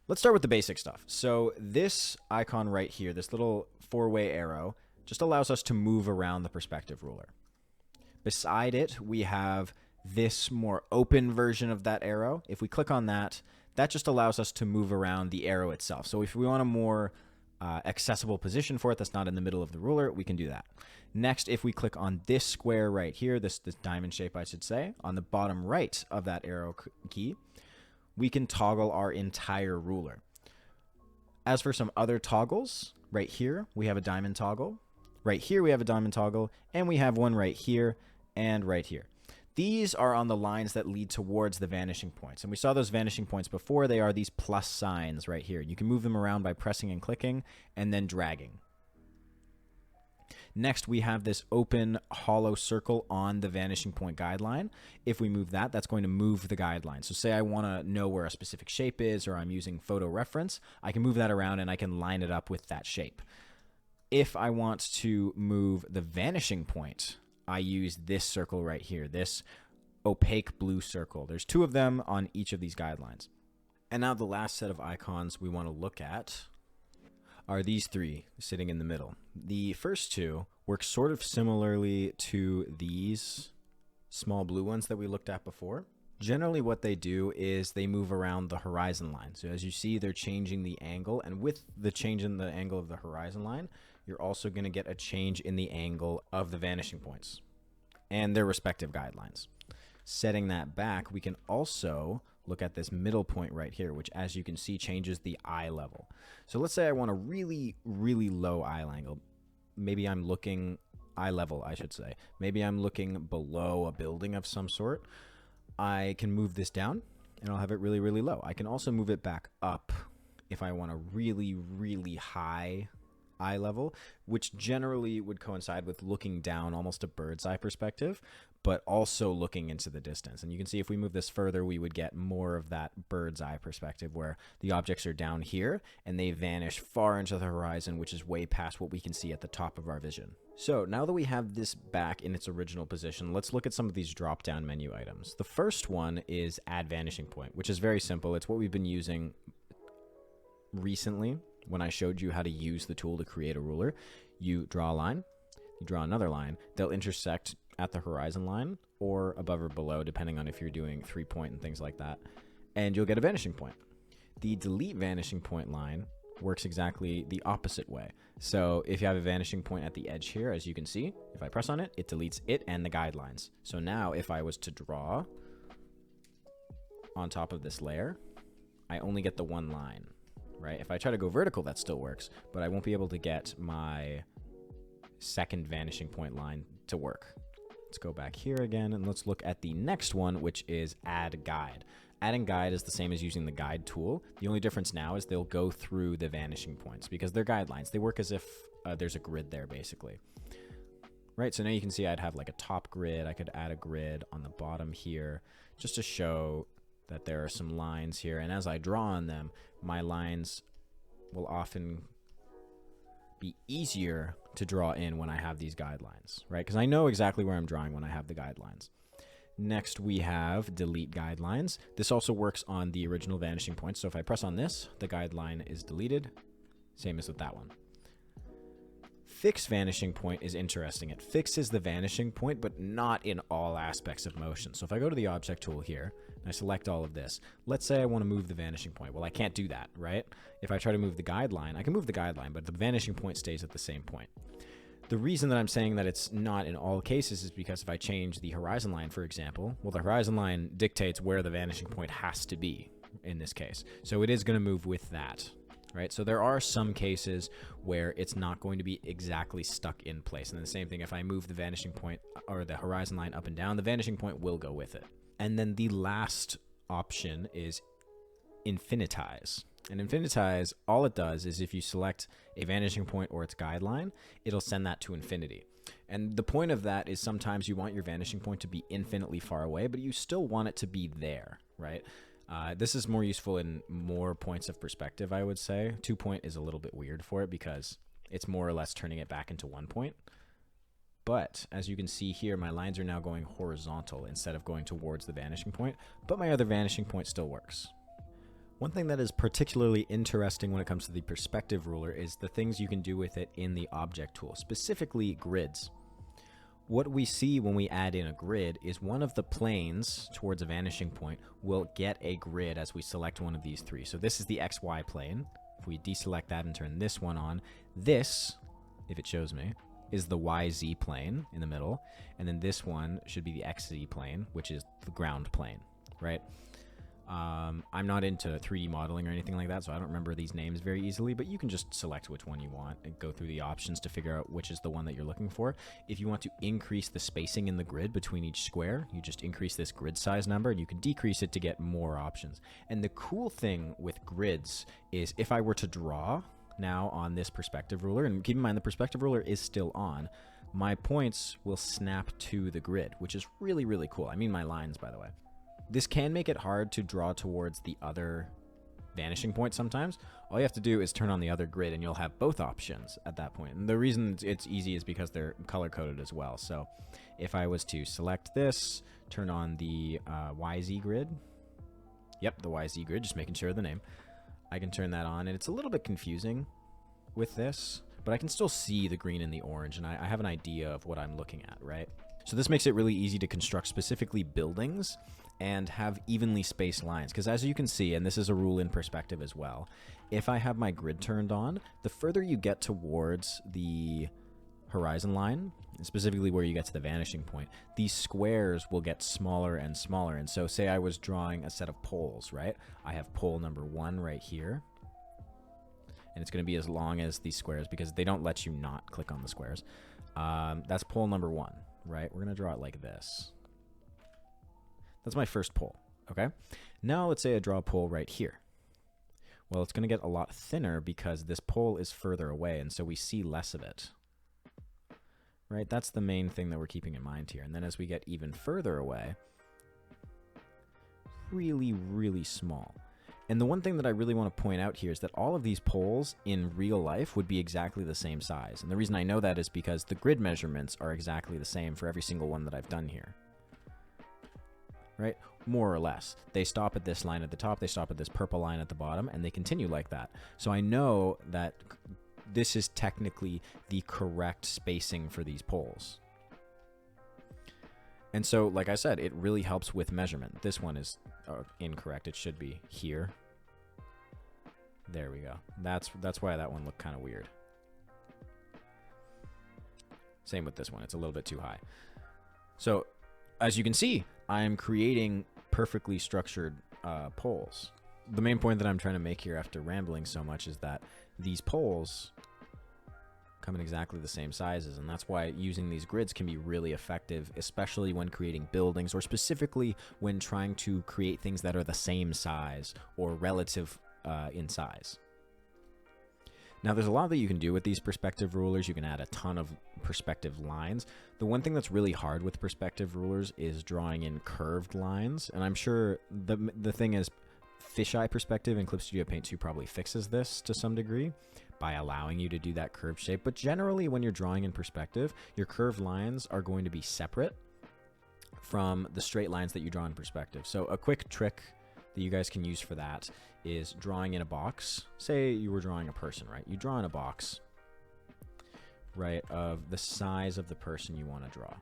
S2: Let's start with the basic stuff. So this icon right here, this little 4-way arrow, just allows us to move around the perspective ruler. Beside it, we have this more open version of that arrow. If we click on that, that just allows us to move around the arrow itself. So if we want a more accessible position for it that's not in the middle of the ruler, we can do that. Next, if we click on this square right here, this diamond shape, I should say, on the bottom right of that arrow key, we can toggle our entire ruler. As for some other toggles, right here, we have a diamond toggle. Right here, we have a diamond toggle, and we have one right here and right here. These are on the lines that lead towards the vanishing points. And we saw those vanishing points before. They are these plus signs right here. You can move them around by pressing and clicking and then dragging. Next, we have this open hollow circle on the vanishing point guideline. If we move that, that's going to move the guideline. So say I want to know where a specific shape is, or I'm using photo reference, I can move that around and I can line it up with that shape. If I want to move the vanishing point, I use this circle right here, this opaque blue circle. There's 2 of them on each of these guidelines. And now the last set of icons we want to look at are these 3 sitting in the middle. The first 2 work sort of similarly to these small blue ones that we looked at before. Generally what they do is they move around the horizon line. So as you see, they're changing the angle, and with the change in the angle of the horizon line, you're also going to get a change in the angle of the vanishing points and their respective guidelines. Setting that back, we can also look at this middle point right here, which, as you can see, changes the eye level. So let's say I want a really low eye angle. Maybe I'm looking eye level, I should say. Maybe I'm looking below a building of some sort. I can move this down and I'll have it really low. I can also move it back up if I want a really high eye level, which generally would coincide with looking down, almost a bird's eye perspective, but also looking into the distance. And you can see if we move this further, we would get more of that bird's eye perspective where the objects are down here and they vanish far into the horizon, which is way past what we can see at the top of our vision. So now that we have this back in its original position, let's look at some of these drop-down menu items. The first one is Add Vanishing Point, which is very simple. It's what we've been using recently when I showed you how to use the tool to create a ruler. You draw a line, you draw another line, they'll intersect at the horizon line or above or below, depending on if you're doing 3-point and things like that, and you'll get a vanishing point. The delete vanishing point line works exactly the opposite way. So if you have a vanishing point at the edge here, as you can see, if I press on it, it deletes it and the guidelines. So now if I was to draw on top of this layer, I only get the one line, right? If I try to go vertical, that still works, but I won't be able to get my second vanishing point line to work. Let's go back here again and let's look at the next one, which is Add Guide. Adding guide is the same as using the guide tool. The only difference now is they'll go through the vanishing points because they're guidelines. They work as if there's a grid there, basically. Right, so now you can see I'd have like a top grid. I could add a grid on the bottom here just to show that there are some lines here. And as I draw on them, my lines will often be easier to draw in when I have these guidelines, right? Because I know exactly where I'm drawing when I have the guidelines. Next, we have delete guidelines. This also works on the original vanishing point. So if I press on this, the guideline is deleted. Same as with that one. Fix vanishing point is interesting. It fixes the vanishing point, but not in all aspects of motion. So if I go to the object tool here, and I select all of this, let's say I want to move the vanishing point. Well, I can't do that, right? If I try to move the guideline, I can move the guideline, but the vanishing point stays at the same point. The reason that I'm saying that it's not in all cases is because if I change the horizon line, for example, well, the horizon line dictates where the vanishing point has to be in this case. So it is going to move with that, right? So there are some cases where it's not going to be exactly stuck in place. And the same thing, if I move the vanishing point or the horizon line up and down, the vanishing point will go with it. And then the last option is infinitize. And infinitize, all it does is if you select a vanishing point or its guideline, it'll send that to infinity. And the point of that is sometimes you want your vanishing point to be infinitely far away, but you still want it to be there, right? This is more useful in more points of perspective, I would say. 2 point is a little bit weird for it because it's more or less turning it back into 1 point. But as you can see here, my lines are now going horizontal instead of going towards the vanishing point, but my other vanishing point still works. One thing that is particularly interesting when it comes to the perspective ruler is the things you can do with it in the object tool, specifically grids. What we see when we add in a grid is one of the planes towards a vanishing point will get a grid as we select one of these three. So this is the XY plane. If we deselect that and turn this one on, this, if it shows me, is the YZ plane in the middle. And then this one should be the XZ plane, which is the ground plane, right? I'm not into 3D modeling or anything like that, so I don't remember these names very easily, but you can just select which one you want and go through the options to figure out which is the one that you're looking for. If you want to increase the spacing in the grid between each square, you just increase this grid size number and you can decrease it to get more options. And the cool thing with grids is if I were to draw now on this perspective ruler, and keep in mind the perspective ruler is still on, my points will snap to the grid, which is really, really cool. I mean my lines, by the way. This can make it hard to draw towards the other vanishing point sometimes. All you have to do is turn on the other grid and you'll have both options at that point. And the reason it's easy is because they're color-coded as well. So if I was to select this, turn on the YZ grid. Yep, the YZ grid, just making sure of the name. I can turn that on, and it's a little bit confusing with this, but I can still see the green and the orange, and I have an idea of what I'm looking at, right? So this makes it really easy to construct specifically buildings and have evenly spaced lines. Because as you can see, and this is a rule in perspective as well, if I have my grid turned on, the further you get towards the horizon line, specifically where you get to the vanishing point, these squares will get smaller and smaller. And so say I was drawing a set of poles, right? I have pole number 1 right here. And it's going to be as long as these squares because they don't let you not click on the squares. That's pole number 1, right? We're going to draw it like this. That's my first pole, okay? Now let's say I draw a pole right here. Well, it's going to get a lot thinner because this pole is further away, and so we see less of it. Right? That's the main thing that we're keeping in mind here. And then as we get even further away, really, really small. And the one thing that I really want to point out here is that all of these poles in real life would be exactly the same size. And the reason I know that is because the grid measurements are exactly the same for every single one that I've done here. Right? More or less. They stop at this line at the top, they stop at this purple line at the bottom, and they continue like that. So I know that this is technically the correct spacing for these poles. And so, like I said, it really helps with measurement. This one is incorrect. It should be here. There we go. That's why that one looked kind of weird. Same with this one. It's a little bit too high. So, as you can see, I'm creating perfectly structured poles. The main point that I'm trying to make here after rambling so much is that these poles come in exactly the same sizes, and that's why using these grids can be really effective, especially when creating buildings or specifically when trying to create things that are the same size or relative in size. Now, there's a lot that you can do with these perspective rulers. You can add a ton of perspective lines. The one thing that's really hard with perspective rulers is drawing in curved lines. And I'm sure the thing is, fisheye perspective in Clipstudiopaint 2 probably fixes this to some degree.
S1: by allowing you to do that curved shape. But generally, when you're drawing in perspective, your curved lines are going to be separate from the straight lines that you draw in perspective. So a quick trick that you guys can use for that is drawing in a box. Say you were drawing a person, right? You draw in a box, right, of the size of the person you want to draw.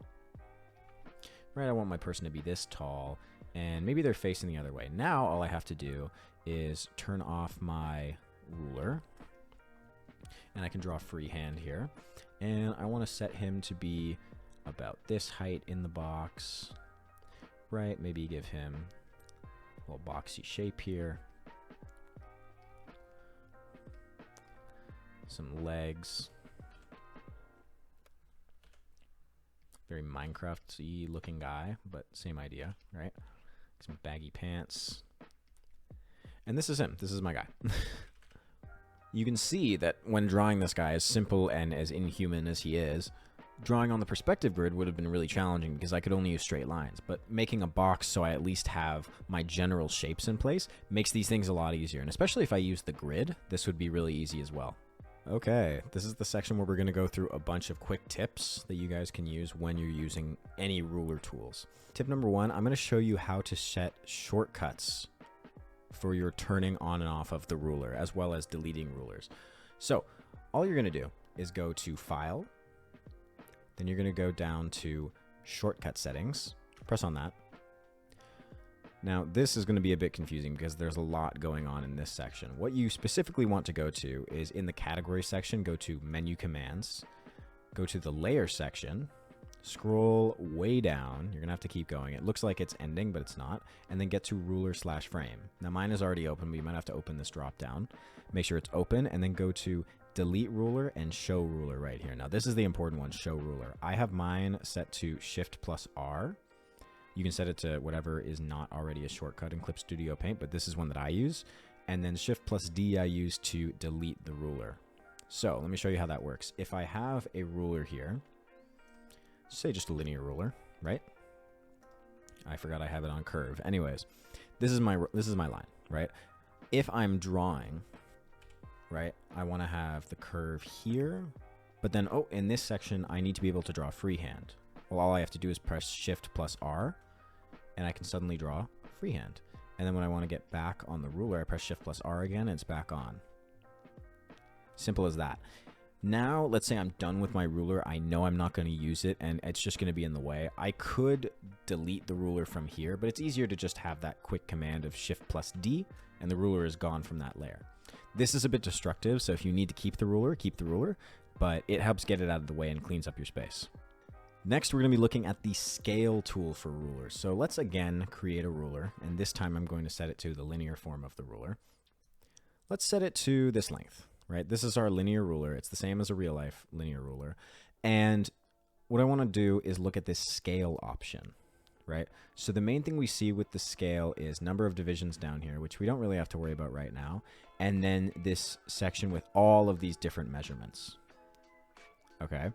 S1: Right, I want my person to be this tall, and maybe they're facing the other way. Now all I have to do is turn off my ruler, and I can draw freehand here. And I want to set him to be about this height in the box, right? Maybe give him a little boxy shape here. Some legs. Very Minecraft-y looking guy, but same idea, right? Some baggy pants. And this is him. This is my guy. You can see that when drawing this guy, as simple and as inhuman as he is, drawing on the perspective grid would have been really challenging because I could only use straight lines. But making a box so I at least have my general shapes in place makes these things a lot easier. And especially if I use the grid, this would be really easy as well. Okay, this is the section where we're going to go through a bunch of quick tips that you guys can use when you're using any ruler tools. Tip number 1, I'm going to show you how to set shortcuts for your turning on and off of the ruler, as well as deleting rulers. So all you're going to do is go to File, then you're going to go down to Shortcut Settings, press on that. Now, this is going to be a bit confusing because there's a lot going on in this section. What you specifically want to go to is in the category section, go to Menu Commands, go to the Layer section, scroll way down. You're going to have to keep going. It looks like it's ending, but it's not. And then get to Ruler/Frame. Now, mine is already open, but you might have to open this drop down. Make sure it's open, and then go to Delete Ruler and Show Ruler right here. Now, this is the important one, Show Ruler. I have mine set to Shift+R. You can set it to whatever is not already a shortcut in Clipstudiopaint, but this is one that I use. And then Shift+D I use to delete the ruler. So let me show you how that works. If I have a ruler here, say just a linear ruler, right? I forgot I have it on curve. Anyways, this is my line, right? If I'm drawing, right, I want to have the curve here, but then, oh, in this section, I need to be able to draw freehand. Well, all I have to do is press Shift+R, and I can suddenly draw freehand. And then when I want to get back on the ruler, I press Shift+R again, and it's back on. Simple as that. Now, let's say I'm done with my ruler. I know I'm not going to use it, and it's just going to be in the way. I could delete the ruler from here, but it's easier to just have that quick command of Shift+D, and the ruler is gone from that layer. This is a bit destructive, so if you need to keep the ruler, but it helps get it out of the way and cleans up your space. Next, we're going to be looking at the scale tool for rulers. So let's again create a ruler, and this time I'm going to set it to the linear form of the ruler. Let's set it to this length, right? This is our linear ruler. It's the same as a real life linear ruler. And what I want to do is look at this scale option, right? So the main thing we see with the scale is number of divisions down here, which we don't really have to worry about right now. And then this section with all of these different measurements. Okay.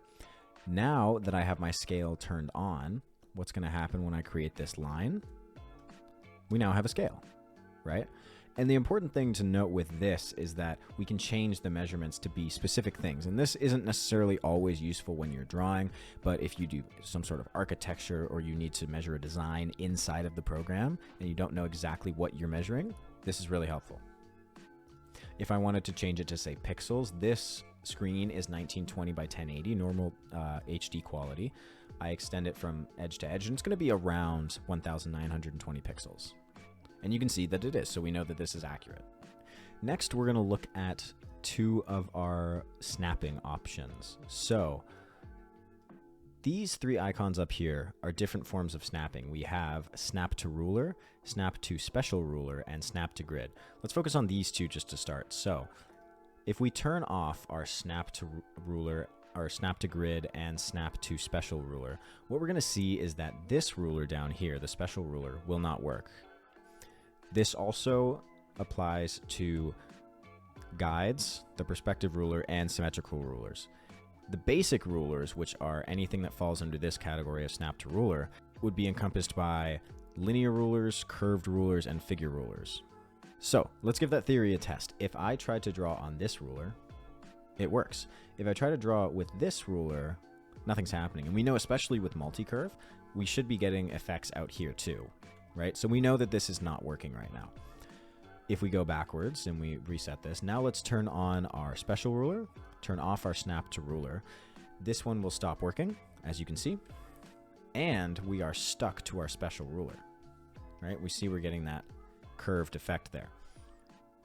S1: Now that I have my scale turned on, what's going to happen when I create this line? We now have a scale, right? And the important thing to note with this is that we can change the measurements to be specific things. And this isn't necessarily always useful when you're drawing, but if you do some sort of architecture or you need to measure a design inside of the program and you don't know exactly what you're measuring, this is really helpful. If I wanted to change it to, say, pixels, this screen is 1920 by 1080, normal HD quality. I extend it from edge to edge, and it's going to be around 1920 pixels. And you can see that it is, so we know that this is accurate. Next, we're going to look at two of our snapping options. So these three icons up here are different forms of snapping. We have snap to ruler, snap to special ruler, and snap to grid. Let's focus on these two just to start. So if we turn off our snap to ruler, our snap to grid, and snap to special ruler, what we're going to see is that this ruler down here, the special ruler, will not work. This also applies to guides, the perspective ruler, and symmetrical rulers. The basic rulers, which are anything that falls under this category of snap to ruler, would be encompassed by linear rulers, curved rulers, and figure rulers. So let's give that theory a test. If I tried to draw on this ruler,
S2: it works. If I try to draw with this ruler, nothing's happening. And we know, especially with multi-curve, we should be getting effects out here too, right? So we know that this is not working right now. If we go backwards and we reset this, now let's turn on our special ruler, turn off our snap to ruler. This one will stop working, as you can see, and we are stuck to our special ruler, right? We see we're getting that curved effect there.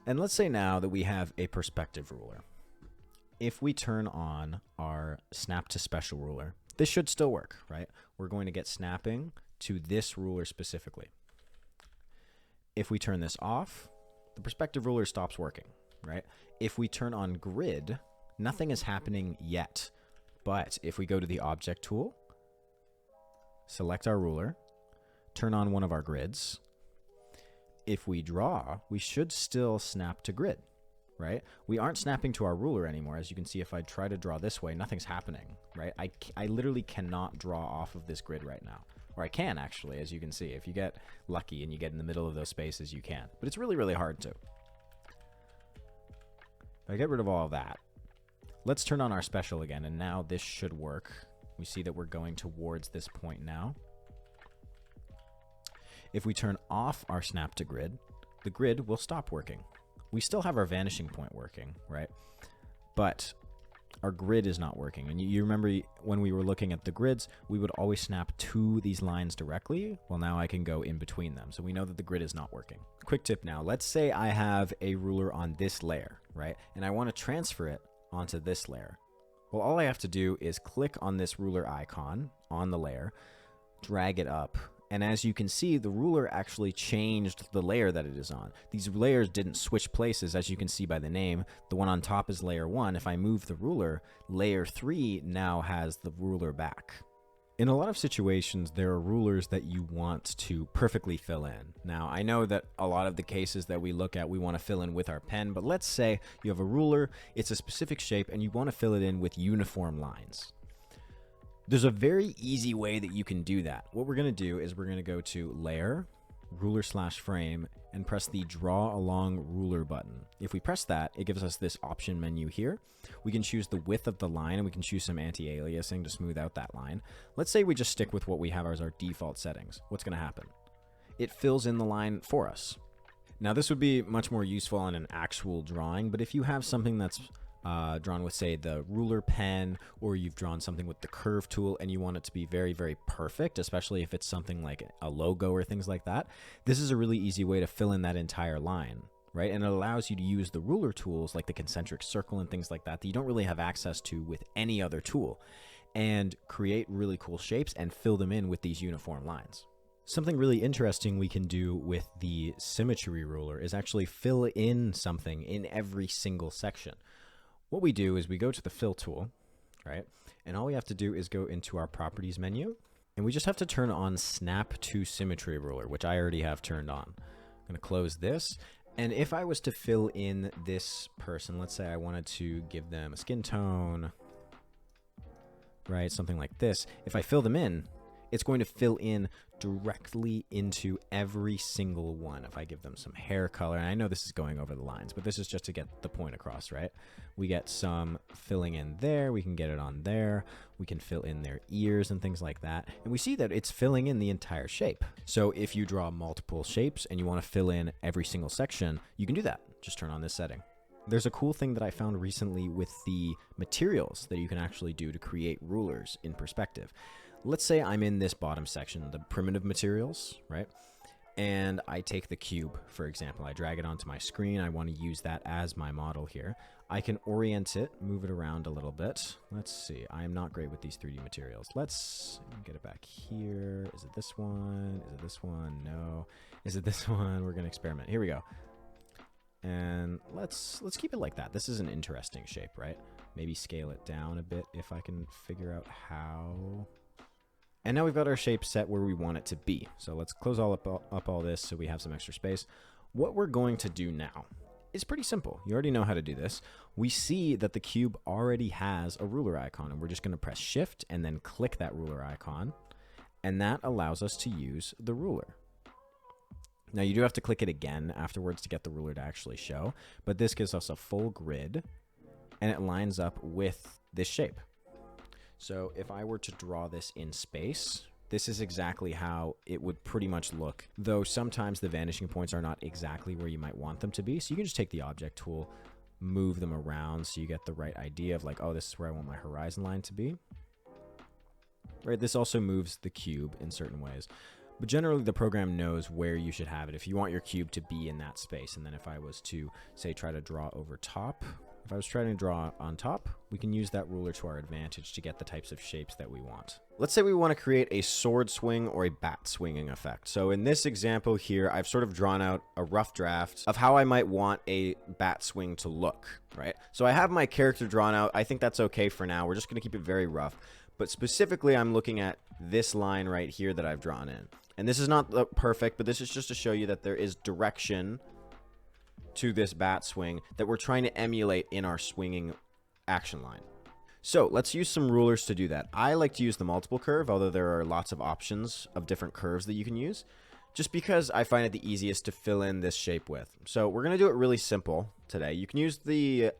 S2: And let's say now that we have a perspective ruler. If we turn on our snap to special ruler, this should still work, right? We're going to get snapping to this ruler specifically. If we turn this off, the perspective ruler stops working, right? If we turn on grid, nothing is happening yet. But if we go to the object tool, select our ruler, turn on one of our grids, if we draw, we should still snap to grid, right? We aren't snapping to our ruler anymore. As you can see, if I try to draw this way, nothing's happening, right? I literally cannot draw off of this grid right now. Or I can, actually, as you can see. If you get lucky and you get in the middle of those spaces, you can. But it's really, really hard to. If I get rid of all of that, let's turn on our special again, and now this should work. We see that we're going towards this point now. If we turn off our snap to grid, the grid will stop working. We still have our vanishing point working, right? But our grid is not working. And you remember when we were looking at the grids, we would always snap to these lines directly. Well, now I can go in between them. So we know that the grid is not working. Quick tip now. Let's say I have a ruler on this layer, right? And I want to transfer it onto this layer. Well, all I have to do is click on this ruler icon on the layer, drag it up, and as you can see, the ruler actually changed the layer that it is on. These layers didn't switch places, as you can see by the name. The one on top is layer 1. If I move the ruler, layer 3 now has the ruler back. In a lot of situations, there are rulers that you want to perfectly fill in. Now, I know that a lot of the cases that we look at, we want to fill in with our pen, but let's say you have a ruler, it's a specific shape, and you want to fill it in with uniform lines. There's a very easy way that you can do that. What we're going to do is we're going to go to Layer, Ruler/Frame, and press the Draw Along Ruler button. If we press that, it gives us this option menu here. We can choose the width of the line, and we can choose some anti-aliasing to smooth out that line. Let's say we just stick with what we have as our default settings. What's going to happen? It fills in the line for us. Now, this would be much more useful on an actual drawing, but if you have something that's drawn with, say, the ruler pen, or you've drawn something with the curve tool and you want it to be very, very perfect, especially if it's something like a logo or things like that, this is a really easy way to fill in that entire line, right? And it allows you to use the ruler tools like the concentric circle and things like that you don't really have access to with any other tool, and create really cool shapes and fill them in with these uniform lines. Something really interesting we can do with the symmetry ruler is actually fill in something in every single section. What we do is we go to the fill tool, right? And all we have to do is go into our properties menu, and we just have to turn on snap to symmetry ruler, which I already have turned on. I'm going to close this. And if I was to fill in this person, let's say I wanted to give them a skin tone, right? Something like this. If I fill them in, it's going to fill in directly into every single one. If I give them some hair color, and I know this is going over the lines, but this is just to get the point across, right? We get some filling in there. We can get it on there. We can fill in their ears and things like that. And we see that it's filling in the entire shape. So if you draw multiple shapes and you want to fill in every single section, you can do that. Just turn on this setting. There's a cool thing that I found recently with the materials that you can actually do to create rulers in perspective. Let's say I'm in this bottom section, the primitive materials, right? And I take the cube, for example. I drag it onto my screen. I want to use that as my model here. I can orient it, move it around a little bit. Let's see. I am not great with these 3D materials. Let's get it back here. Is it this one? Is it this one? No. Is it this one? We're going to experiment. Here we go. And let's keep it like that. This is an interesting shape, right? Maybe scale it down a bit if I can figure out how. And now we've got our shape set where we want it to be. So let's close up all this so we have some extra space. What we're going to do now is pretty simple. You already know how to do this. We see that the cube already has a ruler icon, and we're just going to press Shift and then click that ruler icon. And that allows us to use the ruler. Now you do have to click it again afterwards to get the ruler to actually show, but this gives us a full grid.
S1: and it lines up with this shape. So if I were to draw this in space, this is exactly how it would pretty much look, though sometimes the vanishing points are not exactly where you might want them to be. So you can just take the object tool, move them around so you get the right idea of like, oh, this is where I want my horizon line to be. Right, this also moves the cube in certain ways. But generally, the program knows where you should have it if you want your cube to be in that space. And then if I was to, say, try to draw over top, if I was trying to draw on top, we can use that ruler to our advantage to get the types of shapes that we want. Let's say we want to create a sword swing or a bat swinging effect. So in this example here, I've sort of drawn out a rough draft of how I might want a bat swing to look, right? So I have my character drawn out. I think that's okay for now. We're just going to keep it very rough. But specifically, I'm looking at this line right here that I've drawn in. And this is not perfect, but this is just to show you that there is direction to this bat swing that we're trying to emulate in our swinging action line. So let's use some rulers to do that. I like to use the multiple curve, although there are lots of options of different curves that you can use, just because I find it the easiest to fill in this shape with. So we're going to do it really simple today. You can use the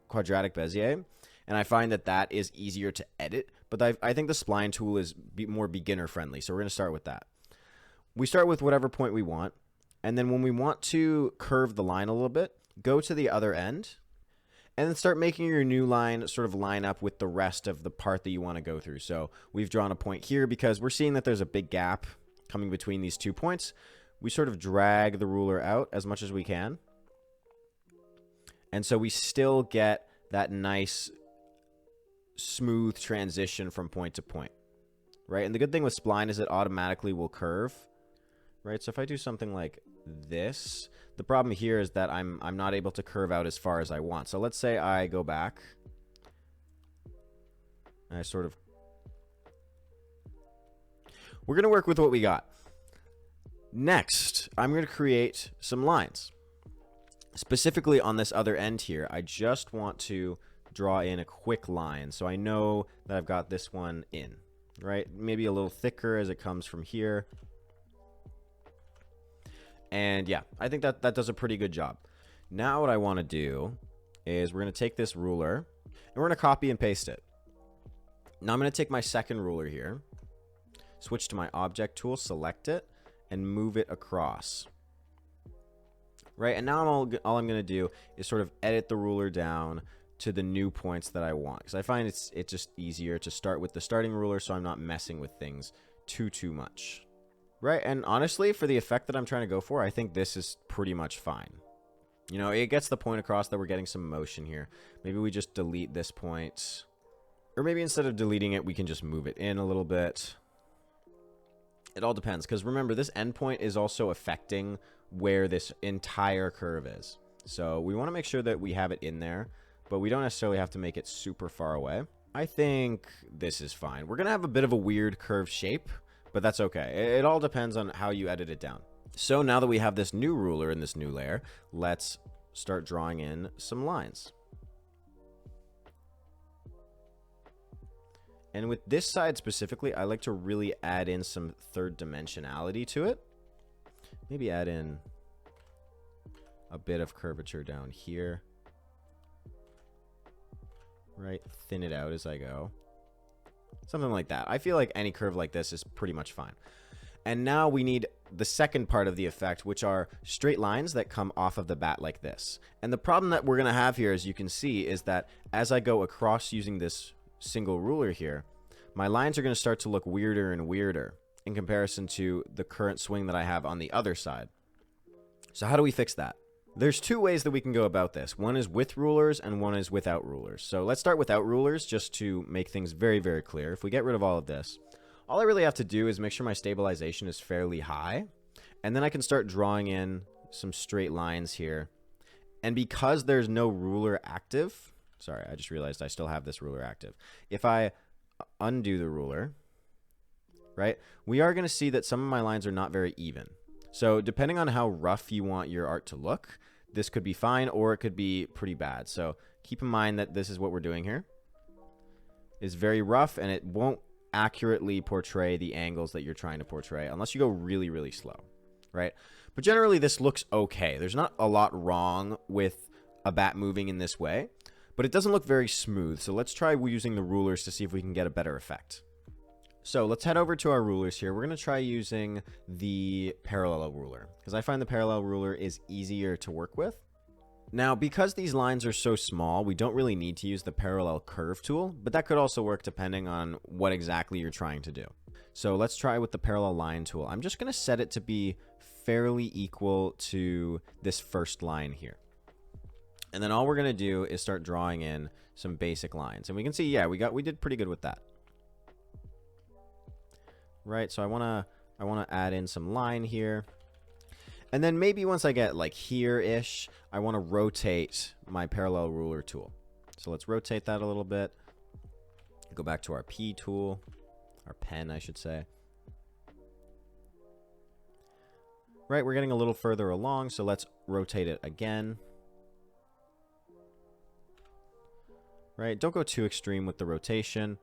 S1: quadratic Bezier, and I find that that is easier to edit, but I think the spline tool is more beginner friendly, so we're going to start with that. We start with whatever point we want, and then when we want to curve the line a little bit, go to the other end, and then start making your new line sort of line up with the rest of the part that you want to go through. So we've drawn a point here because we're seeing that there's a big gap coming between these 2 points. We sort of drag the ruler out as much as we can, and so we still get that nice smooth transition from point to point, right? And the good thing with spline is it automatically will curve, right? So if I do something like this, the problem here is that I'm not able to curve out as far as I want. So let's say I go back and I sort of, we're going to work with what we got. Next, I'm going to create some lines. Specifically on this other end here, I just want to draw in a quick line so I know that I've got this one in, right? Maybe a little thicker as it comes from here. And yeah, I think that does a pretty good job. Now what I want to do is we're going to take this ruler and we're going to copy and paste it. Now I'm going to take my second ruler here, switch to my object tool, select it, and move it across. Right, and now all I'm going to do is sort of edit the ruler down to the new points that I want, because I find it's just easier to start with the starting ruler so I'm not messing with things too much. Right, and honestly, for the effect that I'm trying to go for, I think this is pretty much fine. You know, it gets the point across that we're getting some motion here. Maybe we just delete this point, or maybe instead of deleting it, we can just move it in a little bit. It all depends, because remember, this endpoint is also affecting where this entire curve is. So we want to make sure that we have it in there, but we don't necessarily have to make it super far away. I think this is fine. We're going to have a bit of a weird curved shape, but that's okay. It all depends on how you edit it down. So now that we have this new ruler in this new layer, let's start drawing in some lines. And with this side specifically, I like to really add in some third dimensionality to it. Maybe add in a bit of curvature down here. Right, thin it out as I go. Something like that. I feel like any curve like this is pretty much fine. And now we need the second part of the effect, which are straight lines that come off of the bat like this. And the problem that we're going to have here, as you can see, is that as I go across using this single ruler here, my lines are going to start to look weirder and weirder in comparison to the current swing that I have on the other side. So how do we fix that? There's two ways that we can go about this. One is with rulers and one is without rulers. So let's start without rulers just to make things very, very clear. If we get rid of all of this, all I really have to do is make sure my stabilization is fairly high. And then I can start drawing in some straight lines here. And because there's no ruler active, sorry, I just realized I still have this ruler active. If I undo the ruler, right, we are going to see that some of my lines are not very even. So depending on how rough you want your art to look, this could be fine or it could be pretty bad. So keep in mind that this is what we're doing here. It's very rough and it won't accurately portray the angles that you're trying to portray unless you go really, really slow, right? But generally this looks okay. There's not a lot wrong with a bat moving in this way. but it doesn't look very smooth. So let's try using the rulers to see if we can get a better effect. So let's head over to our rulers here. We're going to try using the parallel ruler because I find the parallel ruler is easier to work with. Now, because these lines are so small, we don't really need to use the parallel curve tool, but that could also work depending on what exactly you're trying to do. So let's try with the parallel line tool. I'm just going to set it to be fairly equal to this first line here. And then all we're going to do is start drawing in some basic lines. And we can see, yeah, we did pretty good with that. Right, so I want to add in some line here. And then maybe once I get like here-ish, I want to rotate my parallel ruler tool. So let's rotate that a little bit. Go back to our P tool, our pen, I should say. Right, we're getting a little further along, so let's rotate it again. Right, don't go too extreme with the rotation.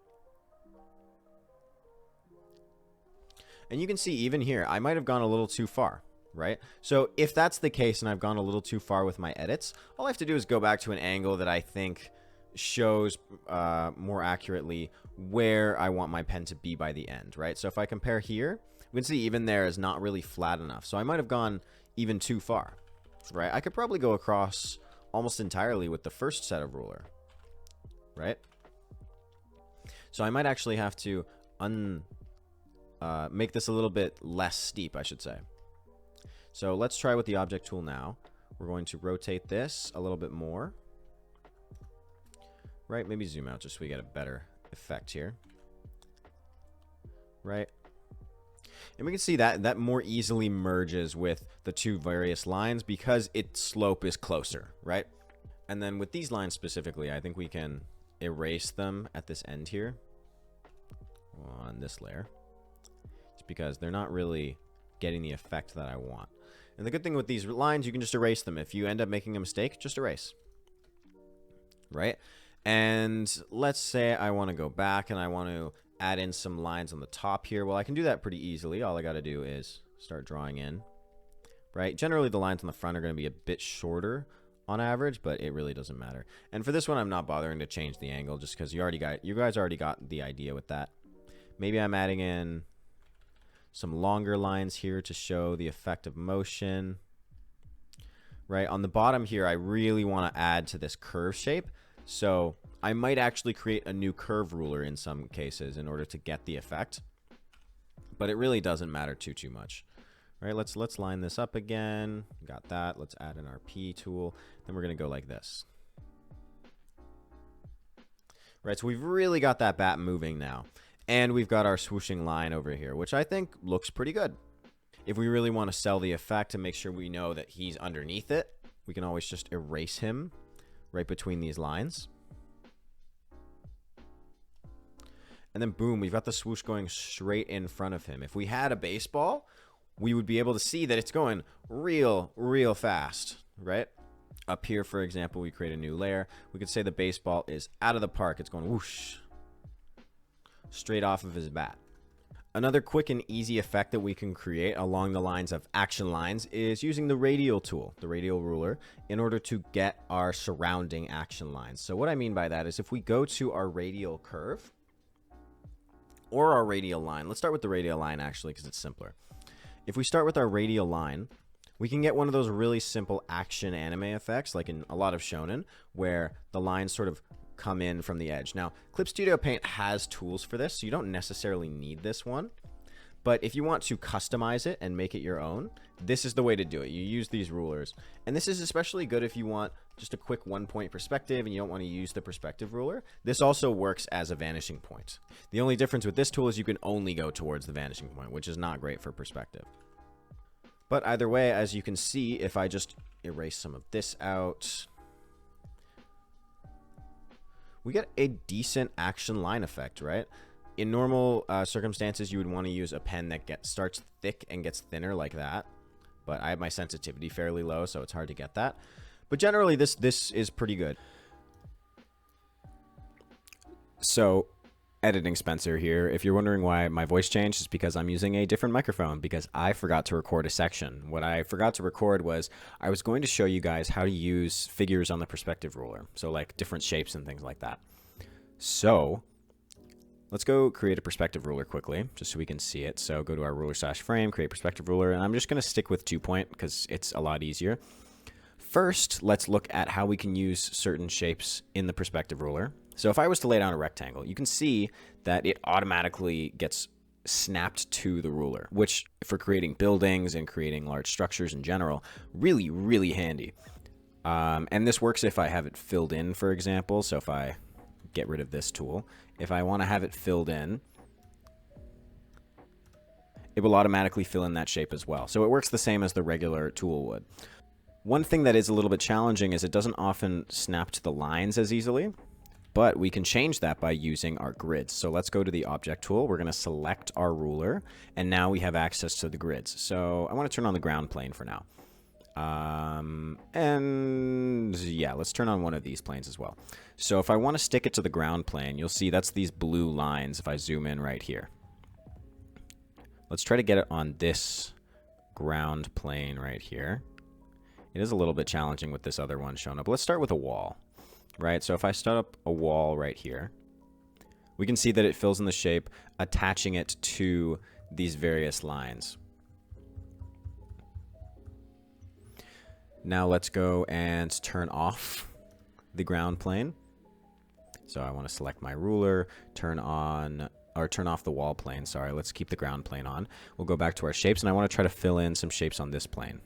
S1: And you can see even here, I might have gone a little too far. Right? So if that's the case and I've gone a little too far with my edits, all I have to do is go back to an angle that I think shows more accurately where I want my pen to be by the end, right? So if I compare here, we can see even there is not really flat enough. So I might have gone even too far, right? I could probably go across almost entirely with the first set of ruler, right? So I might actually have to make this a little bit less steep, I should say. So let's try with the object tool now. We're going to rotate this a little bit more. Right, maybe zoom out just so we get a better effect here. Right. And we can see that more easily merges with the two various lines because its slope is closer, right? And then with these lines specifically, I think we can erase them at this end here on this layer. Just because they're not really getting the effect that I want. And the good thing with these lines, you can just erase them. If you end up making a mistake, just erase. Right? And let's say I want to go back and I want to add in some lines on the top here. Well, I can do that pretty easily. All I got to do is start drawing in. Right? Generally, the lines on the front are going to be a bit shorter on average, but it really doesn't matter. And for this one, I'm not bothering to change the angle just because you guys already got the idea with that. Maybe I'm adding in some longer lines here to show the effect of motion. Right, on the bottom here, I really want to add to this curve shape. So I might actually create a new curve ruler in some cases in order to get the effect. But it really doesn't matter too much. Right, let's line this up again. Got that. Let's add in our P tool. Then we're going to go like this. Right, so we've really got that bat moving now. And we've got our swooshing line over here, which I think looks pretty good. If we really want to sell the effect and make sure we know that he's underneath it, we can always just erase him right between these lines. And then boom, we've got the swoosh going straight in front of him. If we had a baseball, we would be able to see that it's going real fast, right? Up here, for example, we create a new layer. We could say the baseball is out of the park. It's going whoosh. Straight off of his bat. Another quick and easy effect that we can create along the lines of action lines is using the radial tool, the radial ruler, in order to get our surrounding action lines. So what I mean by that is if we go to our radial curve or our radial line, let's start with the radial line actually because it's simpler. If we start with our radial line, we can get one of those really simple action anime effects like in a lot of shonen where the lines sort of come in from the edge. Now, Clipstudiopaint has tools for this, so you don't necessarily need this one. But if you want to customize it and make it your own, this is the way to do it. You use these rulers. And this is especially good if you want just a quick one-point perspective and you don't want to use the perspective ruler. This also works as a vanishing point. The only difference with this tool is you can only go towards the vanishing point, which is not great for perspective. But either way, as you can see, if I just erase some of this out, we get a decent action line effect, right? In normal circumstances, you would want to use a pen that starts thick and gets thinner like that. But I have my sensitivity fairly low, so it's hard to get that. But generally, this is pretty good. So Editing Spencer here. If you're wondering why my voice changed, it's because I'm using a different microphone because I forgot to record a section. What I forgot to record was I was going to show you guys how to use figures on the perspective ruler. So like different shapes and things like that. So let's go create a perspective ruler quickly just so we can see it. So go to our ruler/frame, create perspective ruler, and I'm just going to stick with 2-point because it's a lot easier. First, let's look at how we can use certain shapes in the perspective ruler. So if I was to lay down a rectangle, you can see that it automatically gets snapped to the ruler, which for creating buildings and creating large structures in general, really, really handy. And this works if I have it filled in, for example. So if I get rid of this tool, if I want to have it filled in, it will automatically fill in that shape as well. So it works the same as the regular tool would. One thing that is a little bit challenging is it doesn't often snap to the lines as easily. But we can change that by using our grids. So let's go to the object tool. We're going to select our ruler, and now we have access to the grids. So I want to turn on the ground plane for now. And yeah, let's turn on one of these planes as well. So if I want to stick it to the ground plane, you'll see that's these blue lines if I zoom in right here. Let's try to get it on this ground plane right here. It is a little bit challenging with this other one showing up. Let's start with a wall. Right, so if I start up a wall right here, we can see that it fills in the shape, attaching it to these various lines. Now let's go and turn off the ground plane. So I want to select my ruler, turn off the wall plane. Sorry, let's keep the ground plane on. We'll go back to our shapes, and I want to try to fill in some shapes on this plane.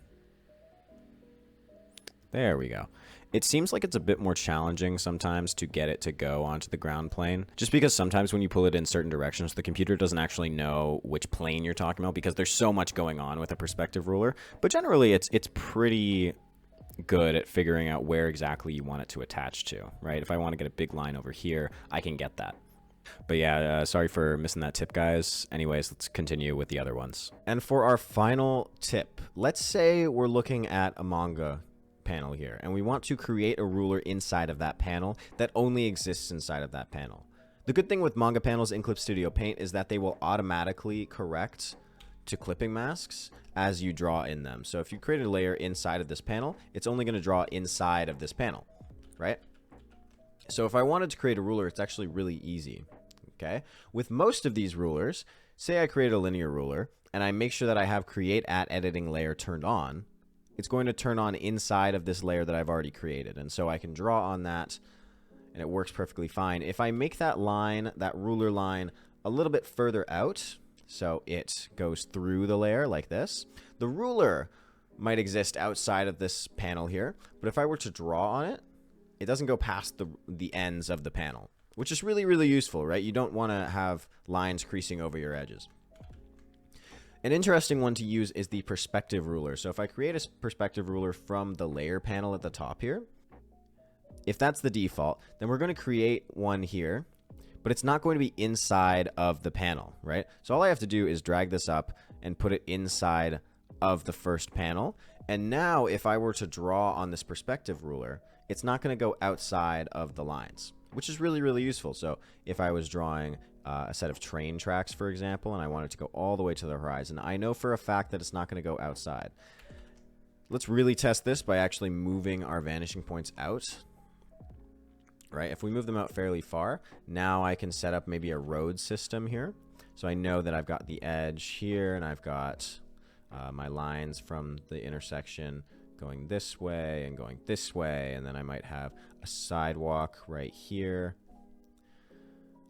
S1: There we go. It seems like it's a bit more challenging sometimes to get it to go onto the ground plane, just because sometimes when you pull it in certain directions, the computer doesn't actually know which plane you're talking about because there's so much going on with a perspective ruler. But generally, it's pretty good at figuring out where exactly you want it to attach to, right? If I want to get a big line over here, I can get that. But yeah, sorry for missing that tip, guys. Anyways, let's continue with the other ones. And for our final tip, let's say we're looking at a manga panel here, and we want to create a ruler inside of that panel that only exists inside of that panel. The good thing with manga panels in Clipstudiopaint is that they will automatically correct to clipping masks as you draw in them. So if you create a layer inside of this panel, it's only going to draw inside of this panel, right? So if I wanted to create a ruler, it's actually really easy, okay? With most of these rulers, say I create a linear ruler, and I make sure that I have create at editing layer turned on, it's going to turn on inside of this layer that I've already created. And so I can draw on that, and it works perfectly fine. If I make that line, that ruler line, a little bit further out, so it goes through the layer like this, the ruler might exist outside of this panel here. But if I were to draw on it, it doesn't go past the ends of the panel, which is really, really useful, right? You don't want to have lines creasing over your edges. An interesting one to use is the perspective ruler. So if I create a perspective ruler from the layer panel at the top here, if that's the default, then we're going to create one here, but it's not going to be inside of the panel, right? So all I have to do is drag this up and put it inside of the first panel. And now if I were to draw on this perspective ruler, it's not going to go outside of the lines, which is really, really useful. So if I was drawing a set of train tracks, for example, and I want it to go all the way to the horizon, I know for a fact that it's not going to go outside. Let's really test this by actually moving our vanishing points out. Right, if we move them out fairly far, now I can set up maybe a road system here. So I know that I've got the edge here, and I've got my lines from the intersection going this way and going this way, and then I might have a sidewalk right here.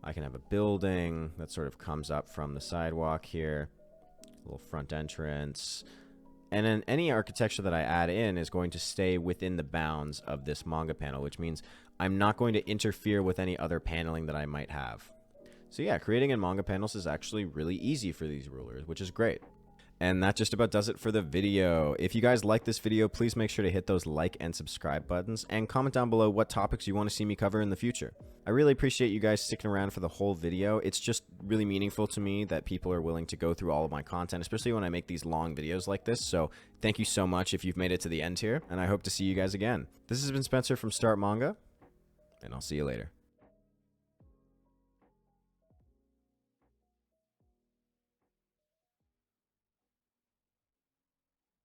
S1: I can have a building that sort of comes up from the sidewalk here, a little front entrance. And then any architecture that I add in is going to stay within the bounds of this manga panel, which means I'm not going to interfere with any other paneling that I might have. So yeah, creating in manga panels is actually really easy for these rulers, which is great. And that just about does it for the video. If you guys like this video, please make sure to hit those like and subscribe buttons and comment down below what topics you want to see me cover in the future. I really appreciate you guys sticking around for the whole video. It's just really meaningful to me that people are willing to go through all of my content, especially when I make these long videos like this. So thank you so much if you've made it to the end here, and I hope to see you guys again. This has been Spencer from Startmanga, and I'll see you later.